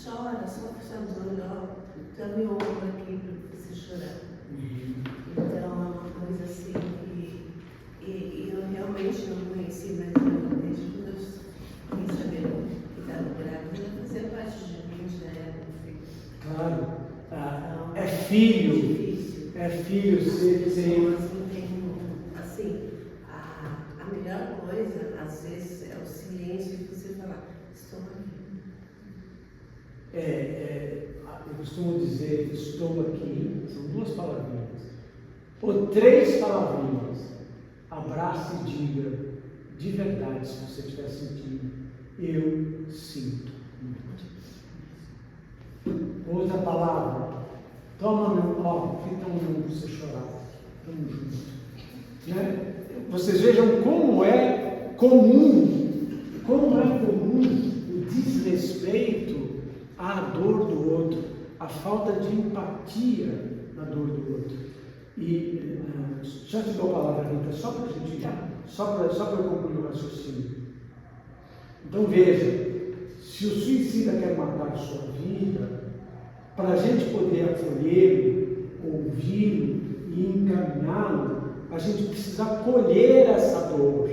Chora, só por sua dor, ó. Então, meu ombro aqui para você chorar. Então, é uma coisa assim que eu realmente não conheci, mas eu, desde quando eu fiquei sabendo que estava grávida, fazia parte de mim, já era um filho. Claro. Então, É filho. difícil. É filho ser. Pessoas não têm, assim, a melhor coisa, às vezes, é o silêncio e você falar, estou aqui. Eu costumo dizer, estou aqui, são 2 palavrinhas, ou 3 palavrinhas. Abrace e diga, de verdade, se você estiver sentindo, eu sinto muito. Outra palavra, toma meu copo, fica um para você chorar, tamo junto. Né? Vocês vejam como é comum o desrespeito à dor do outro, a falta de empatia na dor do outro. E já te dou a palavra, Rita, só para a gente, só para eu concluir o raciocínio. Então veja, se o suicida quer matar a sua vida, para a gente poder acolhê-lo, ouvi-lo e encaminhá-lo, a gente precisa acolher essa dor.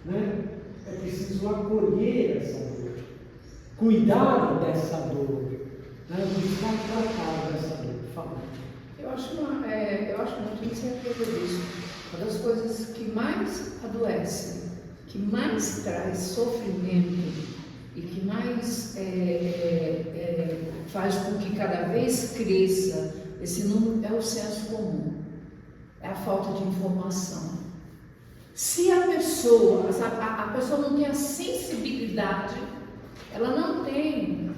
Né? É preciso acolher essa dor, cuidar dessa dor, né? Buscar tratar dessa dor. Fala. Eu acho muito incentivo isso. Uma das coisas que mais adoece, que mais traz sofrimento e que mais faz com que cada vez cresça esse número é o senso comum, é a falta de informação. Se a pessoa não tem a sensibilidade, ela não tem,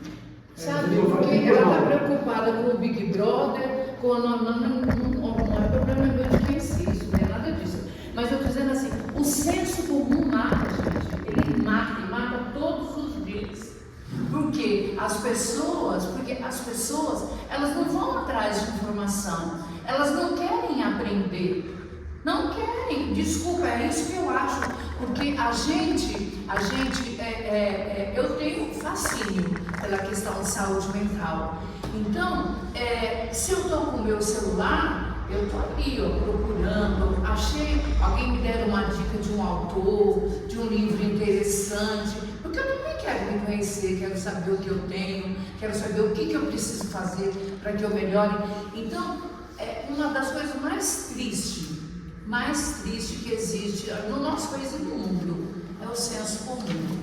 sabe? Porque ela está preocupada com o Big Brother, com a não é problema meu de quem se isso, não é nada disso. Mas eu estou dizendo assim, o senso comum mata, gente. Ele mata todos os dias. Porque as pessoas, elas não vão atrás de informação, elas não querem aprender. Não querem, desculpa, é isso que eu acho, porque eu tenho fascínio pela questão de saúde mental. Então, se eu estou com o meu celular, eu estou ali, procurando, alguém me der uma dica de um autor, de um livro interessante, porque eu também quero me conhecer, quero saber o que eu tenho, quero saber o que eu preciso fazer para que eu melhore. Então, uma das coisas mais tristes que existe no nosso país e no mundo é o senso comum,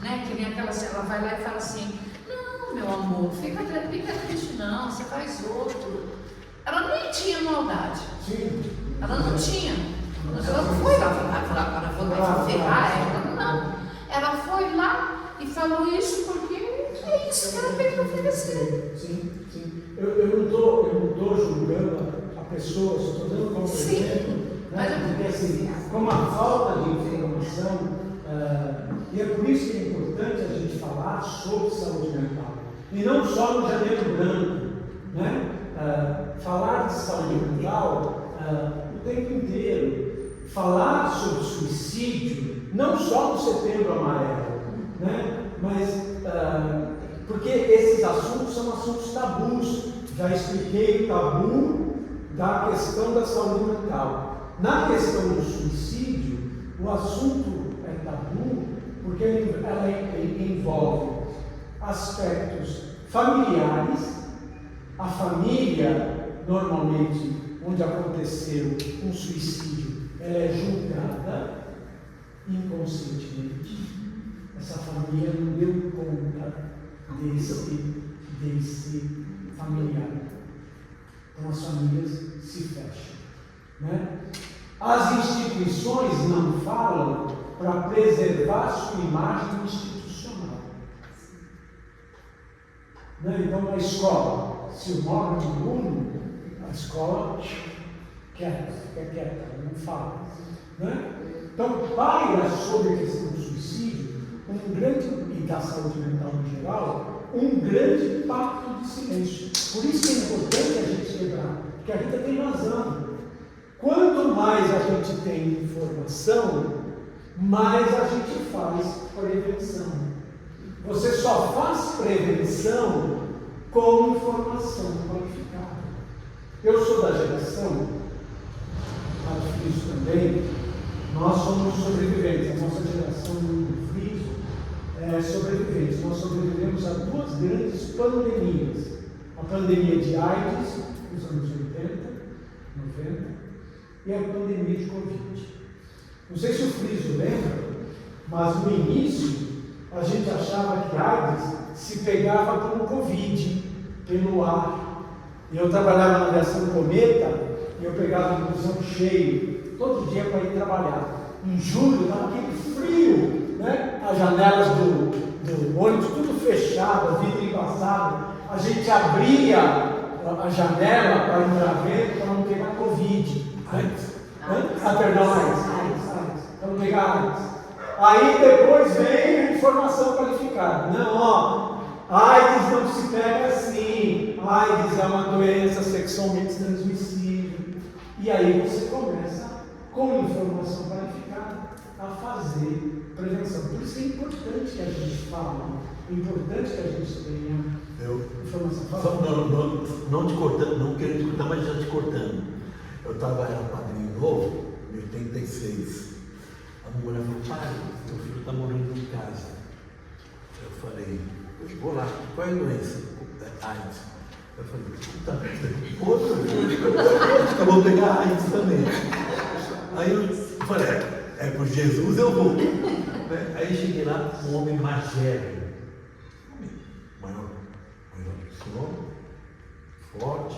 né? Que nem aquela, ela vai lá e fala assim, não, meu amor, fica triste não, você faz outro. Ela nem tinha maldade. Sim. Ela não tinha. Ela não foi lá falar, agora vou lá ferrar ela, não. Ela foi lá e falou isso porque é isso que ela tem que oferecer. Sim. Eu não estou julgando a pessoa, só estou dando como exemplo, né? Porque assim, como a falta de informação, e é por isso que é importante a gente falar sobre saúde mental. E não só no Janeiro Branco, né? Falar de saúde mental o tempo inteiro. Falar sobre suicídio, não só no Setembro Amarelo, né? Mas porque esses assuntos são assuntos tabus. Já expliquei o tabu da questão da saúde mental. Na questão do suicídio, o assunto é tabu porque ela envolve aspectos familiares. A família, normalmente, onde aconteceu um suicídio, ela é julgada inconscientemente. Essa família não deu conta desse familiar. Então as famílias se fecham, né? As instituições não falam para preservar sua imagem institucional, né? Então na escola, se morre um aluno, a escola fica quieta, não fala, né? Então paira sobre a questão do suicídio e da saúde mental em geral, um grande pacto de silêncio. Por isso que é importante a gente quebrar, porque a Rita tem razão. Quanto mais a gente tem informação, mais a gente faz prevenção. Você só faz prevenção com informação qualificada. Eu sou da geração, acho que isso também, nós somos sobreviventes, a nossa geração do friso é sobreviventes. Nós sobrevivemos a duas grandes pandemias. A pandemia de AIDS, nos anos 80, 90, e a pandemia de Covid. Não sei se o friso lembra, mas no início a gente achava que AIDS se pegava como Covid, pelo ar. Eu trabalhava na aviação Cometa e eu pegava um busão cheio, todo dia para ir trabalhar. Em julho estava aquele frio, né? As janelas do ônibus tudo fechado, vidro embaçado. A gente abria a janela para entrar vento para não pegar Covid. Perdão, AIDS. Para não pegar AIDS. Aí depois vem a informação qualificada. Não, AIDS não se pega assim. AIDS é uma doença sexualmente transmissível. E aí você começa, com informação qualificada, a fazer prevenção. Por isso é importante que a gente fale, é importante que a gente tenha informação. Não te cortando, não querendo te cortar, mas já te cortando. Eu era padrinho novo, em 86. A mulher falou: pai, meu filho está morando em casa. Eu falei: vou lá, qual é a doença? AIDS. Eu falei: outra, acabou de pegar AIDS também. Aí eu falei: por Jesus eu vou. Aí cheguei lá, um homem magérrimo, maior que o senhor, forte.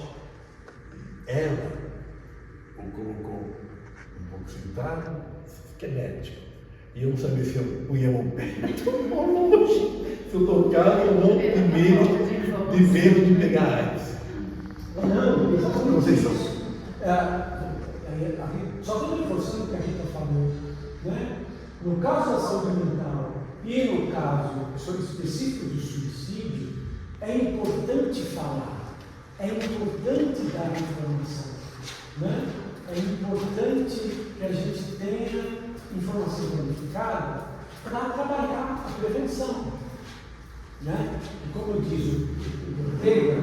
Ela o colocou um pouco sentado, que é médico. E eu não sabia se eu punha mão perto ou longe, se eu tocava ou não, de medo de pegar AIDS. Não sei se só estou reforçando o que a Rita falou, né? No caso da saúde mental e no caso específico do suicídio, é importante falar, é importante dar informação, né? É importante que a gente tenha informação qualificada para trabalhar a prevenção, né? E como diz o Ortega,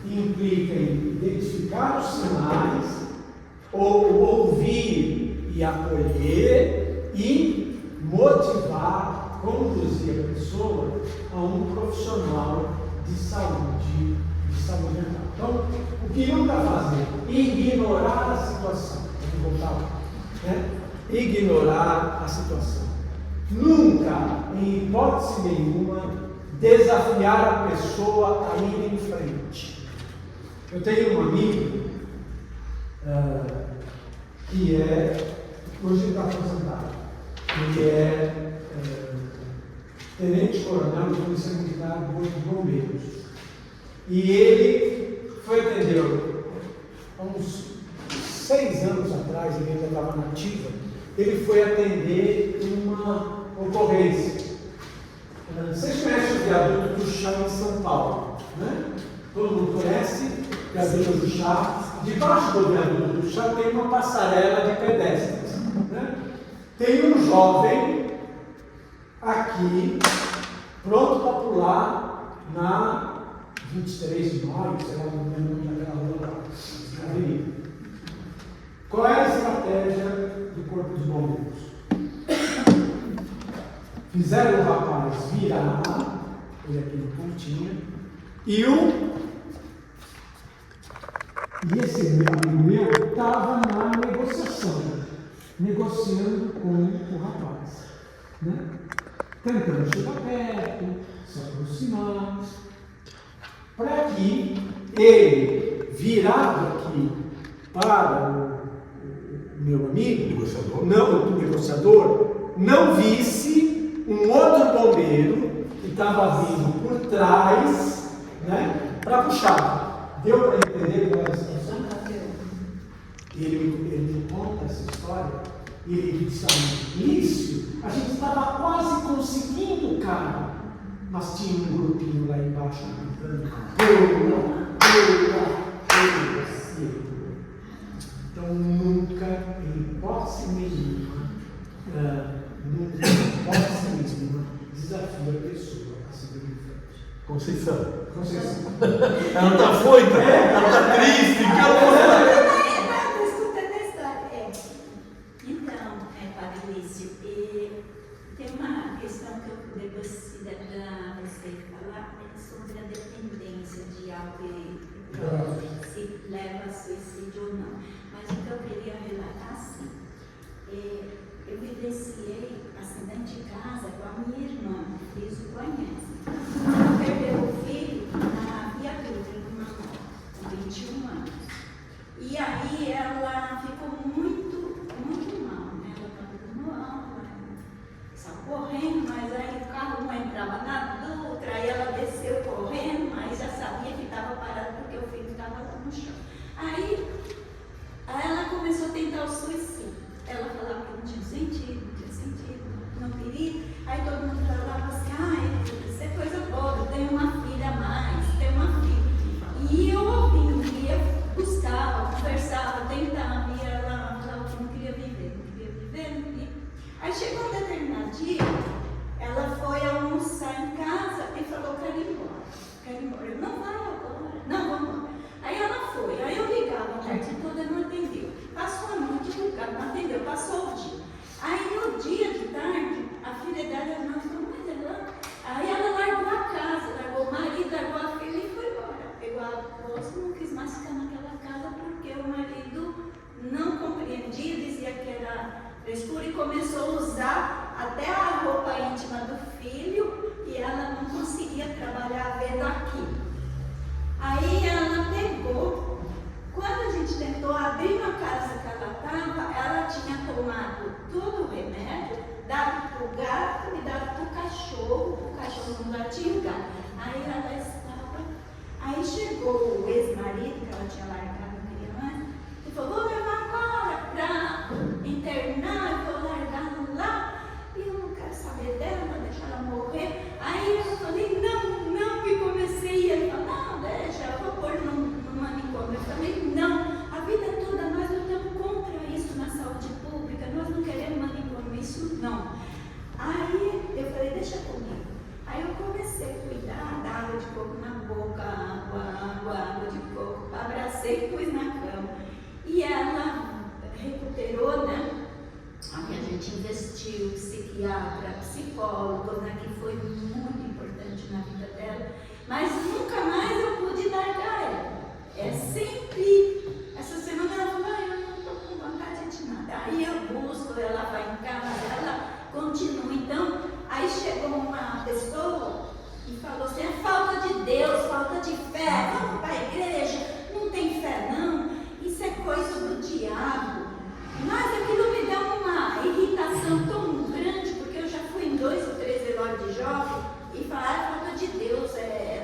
implica em identificar os sinais, ou ouvir e acolher e motivar, conduzir a pessoa a um profissional de saúde mental. Então, o que nunca fazer? Ignorar a situação. Vamos voltar lá, né? Ignorar a situação. Nunca, em hipótese nenhuma, desafiar a pessoa a ir em frente. Eu tenho um amigo que hoje está aposentado, ele é tenente-coronel de Polícia Militar do Corpo de Bombeiros. E ele foi atender, há uns 6 anos atrás, ele ainda estava na ativa, ele foi atender uma ocorrência. Vocês conhecem o viaduto do Chão em São Paulo? né? Todo mundo conhece, viaduto do chá. Debaixo do viaduto do chá tem uma passarela de pedestres, né? Tem um jovem aqui, pronto para pular na 23 de maio, sei lá, não lembro daquela rua lá, na avenida. Qual é a estratégia do Corpo de Bombeiros? Fizeram o rapaz virar, ele aqui no pontinho, e esse amigo meu estava na negociação, negociando com o rapaz, né? Tentando chegar perto, se aproximar, para que ele, virado aqui para o meu amigo, o negociador, não visse um outro bombeiro que estava vindo por trás, né, para puxar. Deu para entender qual era a situação? Ele me conta essa história e ele disse: no início a gente estava quase conseguindo o carro, mas tinha um grupinho lá embaixo gritando: pula. Então nunca, em hipótese nenhuma, desafia a pessoa a seguir em frente. Conceição. Ela não está foita, ela está triste, Escutando a história. Então, Padre Lício, tem uma questão que eu depois, se der para você falar, é sobre a dependência de álcool, se leva a suicídio ou não. Mas o que eu queria relatar, assim, eu vivenciei acidente de casa com a minha irmã, fiz o conhece. Ela perdeu o filho na Via Dutra, numa moto, com 21 anos. E aí ela ficou muito mal, né? Ela estava no alto, saiu correndo, mas aí o carro não entrava na Dutra, aí ela desceu correndo, mas já sabia que estava parado porque o filho estava lá no chão. Aí ela começou a tentar o suicídio. Ela falava que não tinha sentido, não queria. Aí todo mundo falava assim: isso é coisa boa, eu tenho uma filha a mais, tenho uma filha. E eu ouvia, buscava, conversava, tentava, e ela falava que não queria viver. Aí chegou um determinado dia, ela foi almoçar em casa e falou: quero ir embora. Eu: não vai agora, não, vamos embora. Aí ela foi, aí eu ligava a noite toda, não atendeu. Passou a noite ligando, não atendeu, passou o dia. Aí no dia de tarde, a filha dela não falou: mas ela. Aí ela largou a casa, largou o marido, largou a filha e foi embora. Pegou a bolsa, não quis mais ficar naquela casa porque o marido não compreendia, dizia que era frescura e começou a usar até a roupa íntima do filho e ela não conseguia trabalhar vendo aquilo. Aí ela pegou, quando a gente tentou abrir uma casa que ela estava, ela tinha tomado todo o remédio, dado para o gato e dado para o cachorro não latia o gato. Aí ela estava, aí chegou o ex-marido, que ela tinha largado a criança, e falou: vou levar agora para internar, vou largar lá, e eu não quero saber dela, vou deixar ela morrer. Aí eu falei: não, e comecei, e ele falou: não, deixa, eu vou pôr no manicômio. Eu falei: não, a vida toda nós lutamos contra isso na saúde pública, nós não queremos manicômio, isso não. Aí eu falei: deixa comigo. Aí eu comecei a cuidar, dar água de coco na boca, água de coco, abracei e pus na cama. E ela recuperou, né? Aí a gente investiu psiquiatra, psicólogo, né, que foi muito importante na vida dela, mas nunca mais eu pude largar ela. É sempre, essa semana ela falou: eu não estou com vontade de nada. Aí eu busco, ela vai em casa, ela continua. Então, aí chegou uma pessoa e falou assim: é falta de Deus, falta de fé, vamos para a igreja, não tem fé não, isso é coisa do diabo. Mas aquilo me deu uma irritação tão grande, porque eu já fui em 2 ou 3 velórios de jovem e falaram: falta de Deus,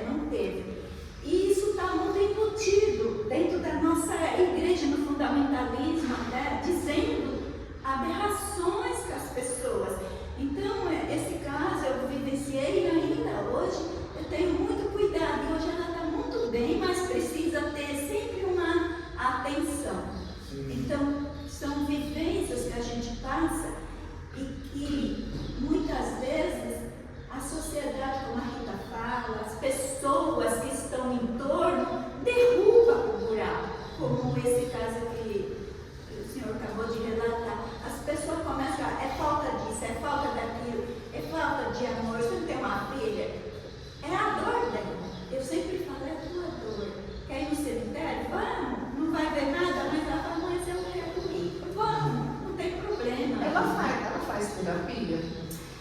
não teve. E isso está muito embutido dentro da nossa igreja, no fundamentalismo, né, dizendo aberrações com as pessoas. Então, esse caso eu vivenciei e ainda hoje eu tenho muito cuidado. E hoje ela está são vivências que a gente passa e que muitas vezes a sociedade, como a Rita fala, as pessoas que estão em torno, derrubam o buraco, como esse caso que o senhor acabou de relatar. As pessoas começam a é falta disso, é falta daquilo, é falta de amor. Você não tem uma filha? É a dor dela. Eu sempre falo, é a tua dor. Quer ir no cemitério? Vamos. Não vai ver nada, mas ela fala, mas eu quero ir. Vamos, não tem problema. Ela faz terapia?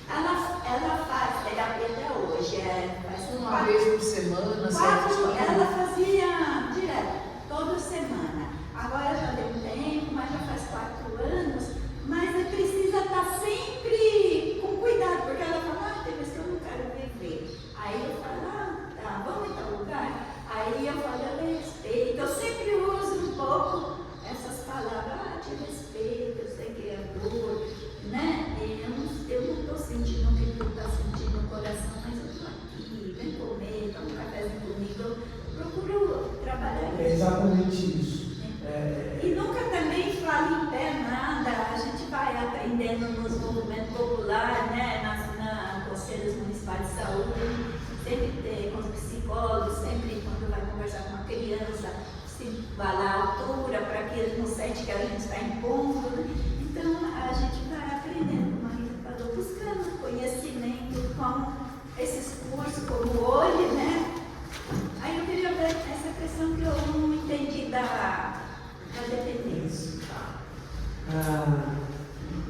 Ela faz terapia até hoje. Faz Uma vez por semana, ela fazia direto, toda semana. Agora já deu um tempo, mas já faz 4 anos. Mas precisa estar sempre com cuidado, porque ela fala, tem vezes que eu não quero viver. Aí eu falo, tá, vamos em tal lugar? Aí eu falo, eu respeito. Eu sempre uso um pouco essas palavras, te respeito, eu sei que é dor, né? Eu não estou sentindo o que tu está sentindo no coração, mas eu estou aqui, vem comer, toma um cafezinho comigo, eu procuro trabalhar isso. É exatamente isso. E nunca também fala em pé nada, a gente vai aprendendo nos movimentos populares, né, nas conselhos municipais de saúde, sempre com os psicólogos, sempre quando vai conversar com uma criança, se vai lá à altura para que ele não sente que a gente está impondo. Então a gente vai aprendendo, como a Rita falou, buscando conhecimento com esses cursos como hoje, né? Aí eu queria ver essa questão que eu não entendi da dependência.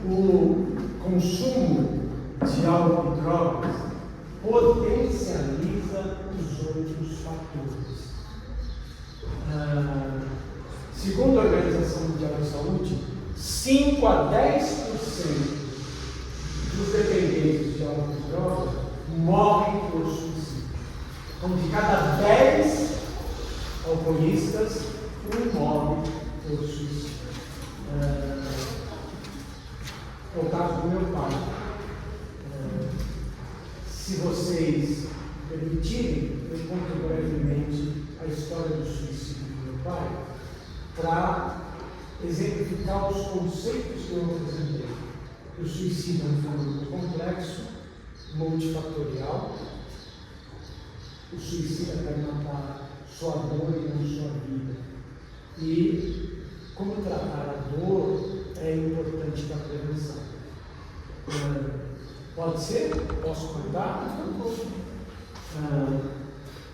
O consumo de álcool e drogas potencializa os outros fatores. Segundo a Organização Mundial da Saúde, 5 a 10% dos dependentes de álcool e drogas morrem por suicídio. Então, de cada 10 alcoolistas, 1 morre por suicídio. É o caso do meu pai. Se vocês permitirem, eu conto brevemente a história do suicídio do meu pai para exemplificar os conceitos que eu apresentei. O suicídio é um fenômeno complexo, multifatorial. O suicida quer matar sua dor e não sua vida. E como tratar a dor é importante para a prevenção. Pode ser? Posso contar?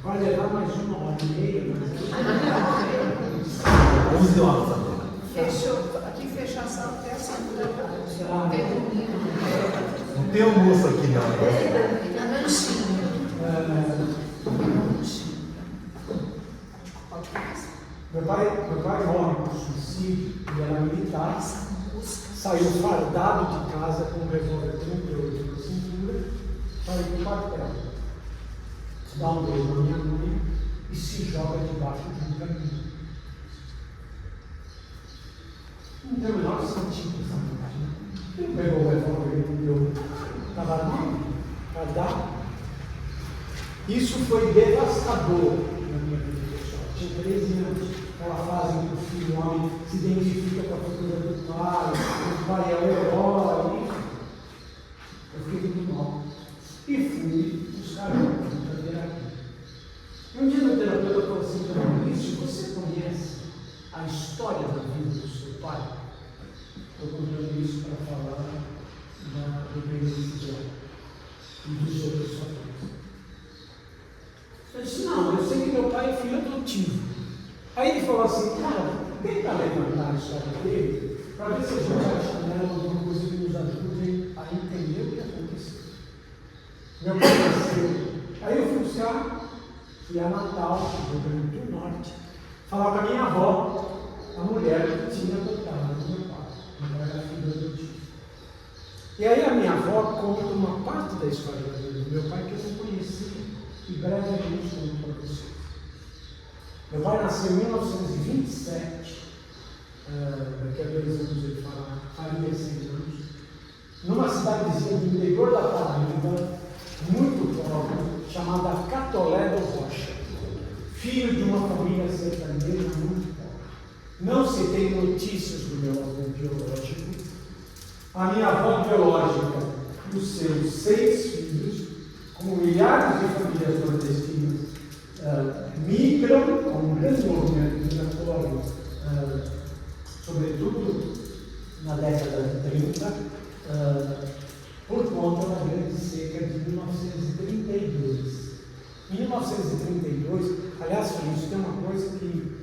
Vai levar mais 1h30, mas 11 horas agora. Aqui fecha a sala até a 5 da tarde. Não tem domingo. Não tem almoço aqui não. Tá lanchinho. Meu pai morre por suicídio, ele era militar, saiu fardado de casa com um revólver 38 na cintura, saiu do quartel, dá um beijo na minha mãe e se joga debaixo de um caminho. Não tem o menor sentido essa imagem. Ele pegou o revólver e me deu, estava armado, fardado. Isso foi devastador na minha vida pessoal. Tinha 13 anos. Aquela fase em que o filho homem se identifica com a figura do pai é o herói. Eu fiquei muito mal. E fui buscar uma terapia. E um dia meu terapeuta falou assim para mim: Isso, você conhece a história da vida do seu pai? Estou contando isso para falar da dependência e dos outros fatores. Eu disse: Não, eu sei que meu pai é filho adotivo. Aí ele falou assim: Cara, tenta levantar a história dele para ver se a gente acha nela alguma coisa que nos ajude a entender o que aconteceu. Meu pai nasceu. Aí eu fui buscar, fui a Natal, no Rio Grande do Norte, falar com a minha avó, a mulher que tinha adotado meu pai. Meu pai era filho adotivo. E aí a minha avó conta uma parte da história da vida do meu pai que eu não conhecia e brevemente conto para vocês. Meu pai nasceu em 1927, daqui a 2 anos ele faria 100 anos, numa cidadezinha do interior da Paraíba, muito pobre, chamada Catolé do Rocha, filho de uma família sertaneja muito pobre. Não se tem notícias do meu avô biológico. A minha avó biológica, os seus 6 filhos, como milhares de famílias nordestinas, migram com um grande movimento migratório, sobretudo na década de 30, por conta da grande seca de 1932. Em 1932, aliás, isso tem uma coisa que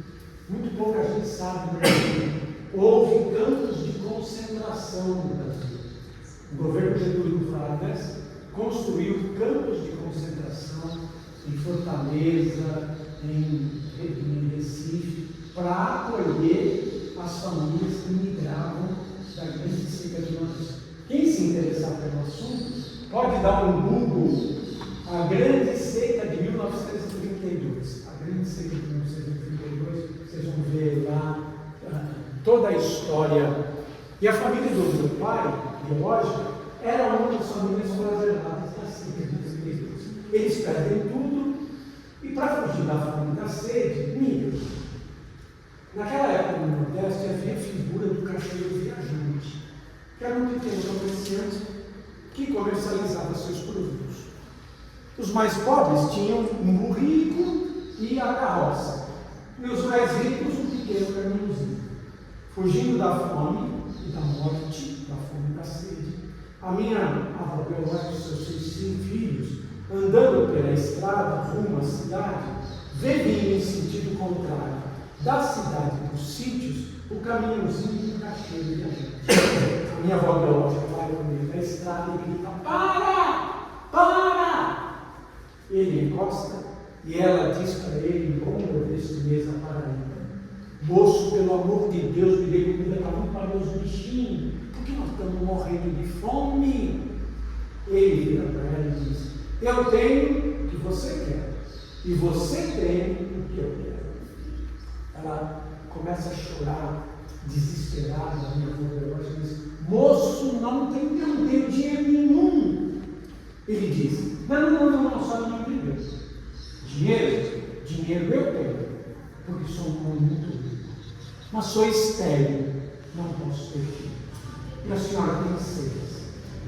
muito pouca gente sabe no Brasil. Houve campos de concentração no Brasil. O governo Getúlio Vargas construiu campos de concentração em Fortaleza, em Recife, para acolher as famílias que migravam da grande seca de 1932. Quem se interessar pelo assunto, pode dar um Google, a grande seca de 1932. A grande seca de 1932, vocês vão ver lá toda a história. E a família do meu pai, biológica, era uma das famílias flageladas da seca de 1932. Eles perdem tudo e, para fugir da fome e da sede, migram. Naquela época no Nordeste havia a figura do caixeiro viajante, que era um pequeno comerciante que comercializava seus produtos. Os mais pobres tinham um burrico e a carroça, e os mais ricos um pequeno caminhozinho. Fugindo da fome e da morte, da fome e da sede, a minha avó biológica e seus 6 filhos, andando pela estrada rumo à cidade, viviam em sentido contrário, da cidade para os sítios, o caminhãozinho do caixeiro viajante. A minha avó biológica vai no meio da estrada e grita: para! Para! Ele encosta e ela diz para ele, em bom nordestinês da Paraíba: moço, pelo amor de Deus, me dê comida para meus bichinhos, porque nós estamos morrendo de fome. Ele vira para ela e diz: eu tenho o que você quer, e você tem o que eu quero. Ela começa a chorar, desesperada. A minha avó biológica diz: moço, não tenho dinheiro nenhum. Ele diz: não, só não entendeu. Dinheiro eu tenho, porque sou muito rico. Mas sou estéril, não posso ter filho. E a senhora tem 6.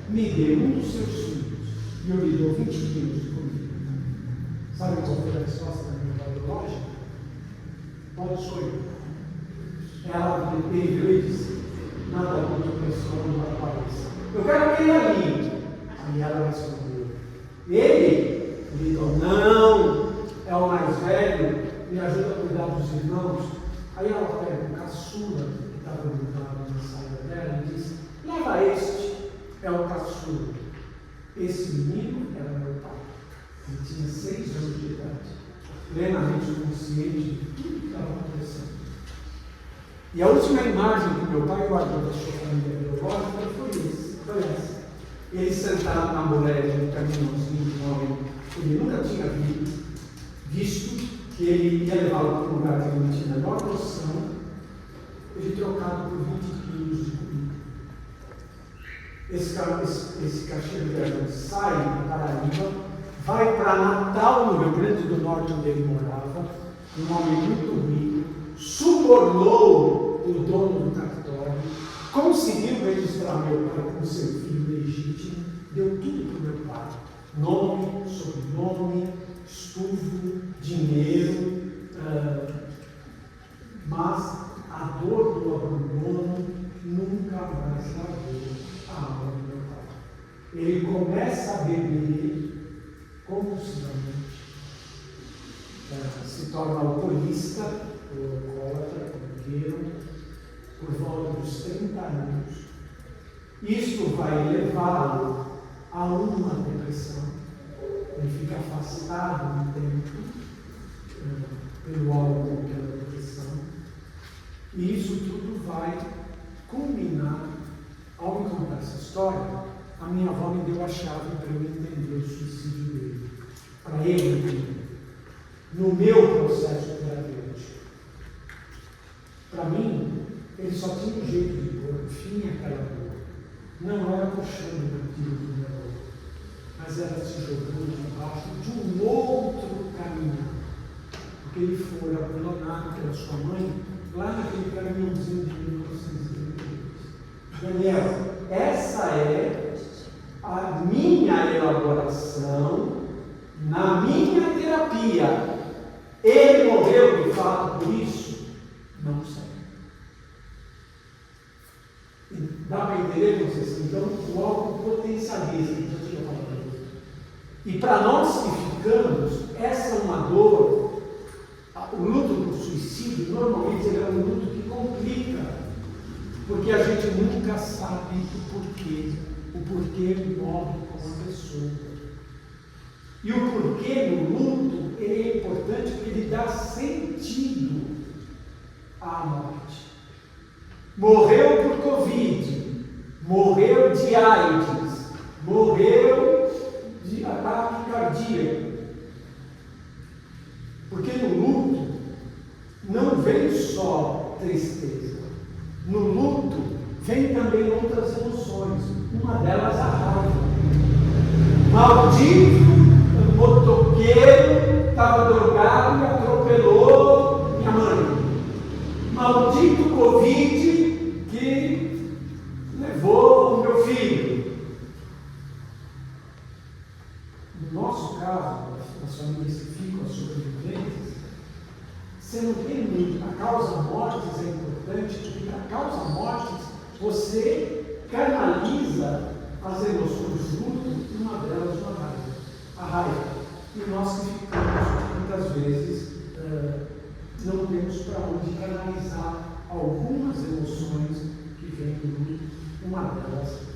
Me dê um dos seus filhos e eu lhe dou 20 quilos de comida. Sabe qual foi a resposta da minha avó biológica? Pode escolher. Ela virou e disse: nada muito pessoal não apareça. Eu quero aquele ali. Aí ela respondeu: ele gritou: não, é o mais velho, me ajuda a cuidar dos irmãos. Aí ela pega o caçula, que estava montado na saia dela, e diz: leva este, é o caçula. Esse menino era meu pai. Ele tinha 6 anos de idade, plenamente consciente de tudo que estava acontecendo. E a última imagem que meu pai guardou da sua família biológica foi essa. Ele sentado na mulher de um caminhãozinho de um homem que ele nunca tinha visto, que ele ia levá-lo para um lugar que ele não tinha a menor noção, ele trocado por 20 quilos de comida. Esse caixeiro viajante sai da Paraíba, vai para Natal, no Rio Grande do Norte, onde ele morava, um homem muito rico, subornou o dono do cartório, conseguiu registrar meu pai como seu filho legítimo, deu tudo para o meu pai: nome, sobrenome, estudo, dinheiro, mas a dor do abandono nunca mais largou a alma do meu pai. Ele começa a beber compulsivamente, se torna alcoolista, ou alcoólatra, como queiram, por volta dos 30 anos. Isto vai levá-lo a uma depressão. Ele fica afastado um tempo pelo álcool, pela depressão. E isso tudo vai culminar. Ao me contar essa história, a minha avó me deu a chave para eu entender o suicídio dele. Para ele entender. No meu processo terapêutico. Para mim, ele só tinha um jeito de pôr fim àquela dor. Não era puxando o gatilho do meu avô, mas era se jogando debaixo de um outro caminho. Porque ele foi abandonado pela sua mãe lá naquele caminhãozinho de 1932. Daniel, essa é a minha elaboração na minha terapia. Ele morreu de fato por isso? Não sei. Dá para entender vocês? Então, o álcool potencializa. E para nós que ficamos, essa é uma dor. O luto do suicídio, normalmente, ele é um luto que complica, porque a gente nunca sabe o porquê morre com uma pessoa. E o porquê no luto, ele é importante porque ele dá sentido à morte. Morreu por Covid, morreu de AIDS, morreu de ataque cardíaco. Porque no luto não vem só tristeza. No luto vem também outras emoções. Uma delas a raiva. Maldito motoqueiro estava drogado e atropelou minha mãe. Maldito Covid que levou o meu filho. No nosso caso, as famílias que ficam, as sobreviventes, você não tem muito. A causa mortes é importante, porque a causa mortes você canaliza as emoções do luto, uma delas uma raiva. A raiva. E nós que ficamos, muitas vezes, não temos para onde canalizar algumas emoções que vêm do luto, uma delas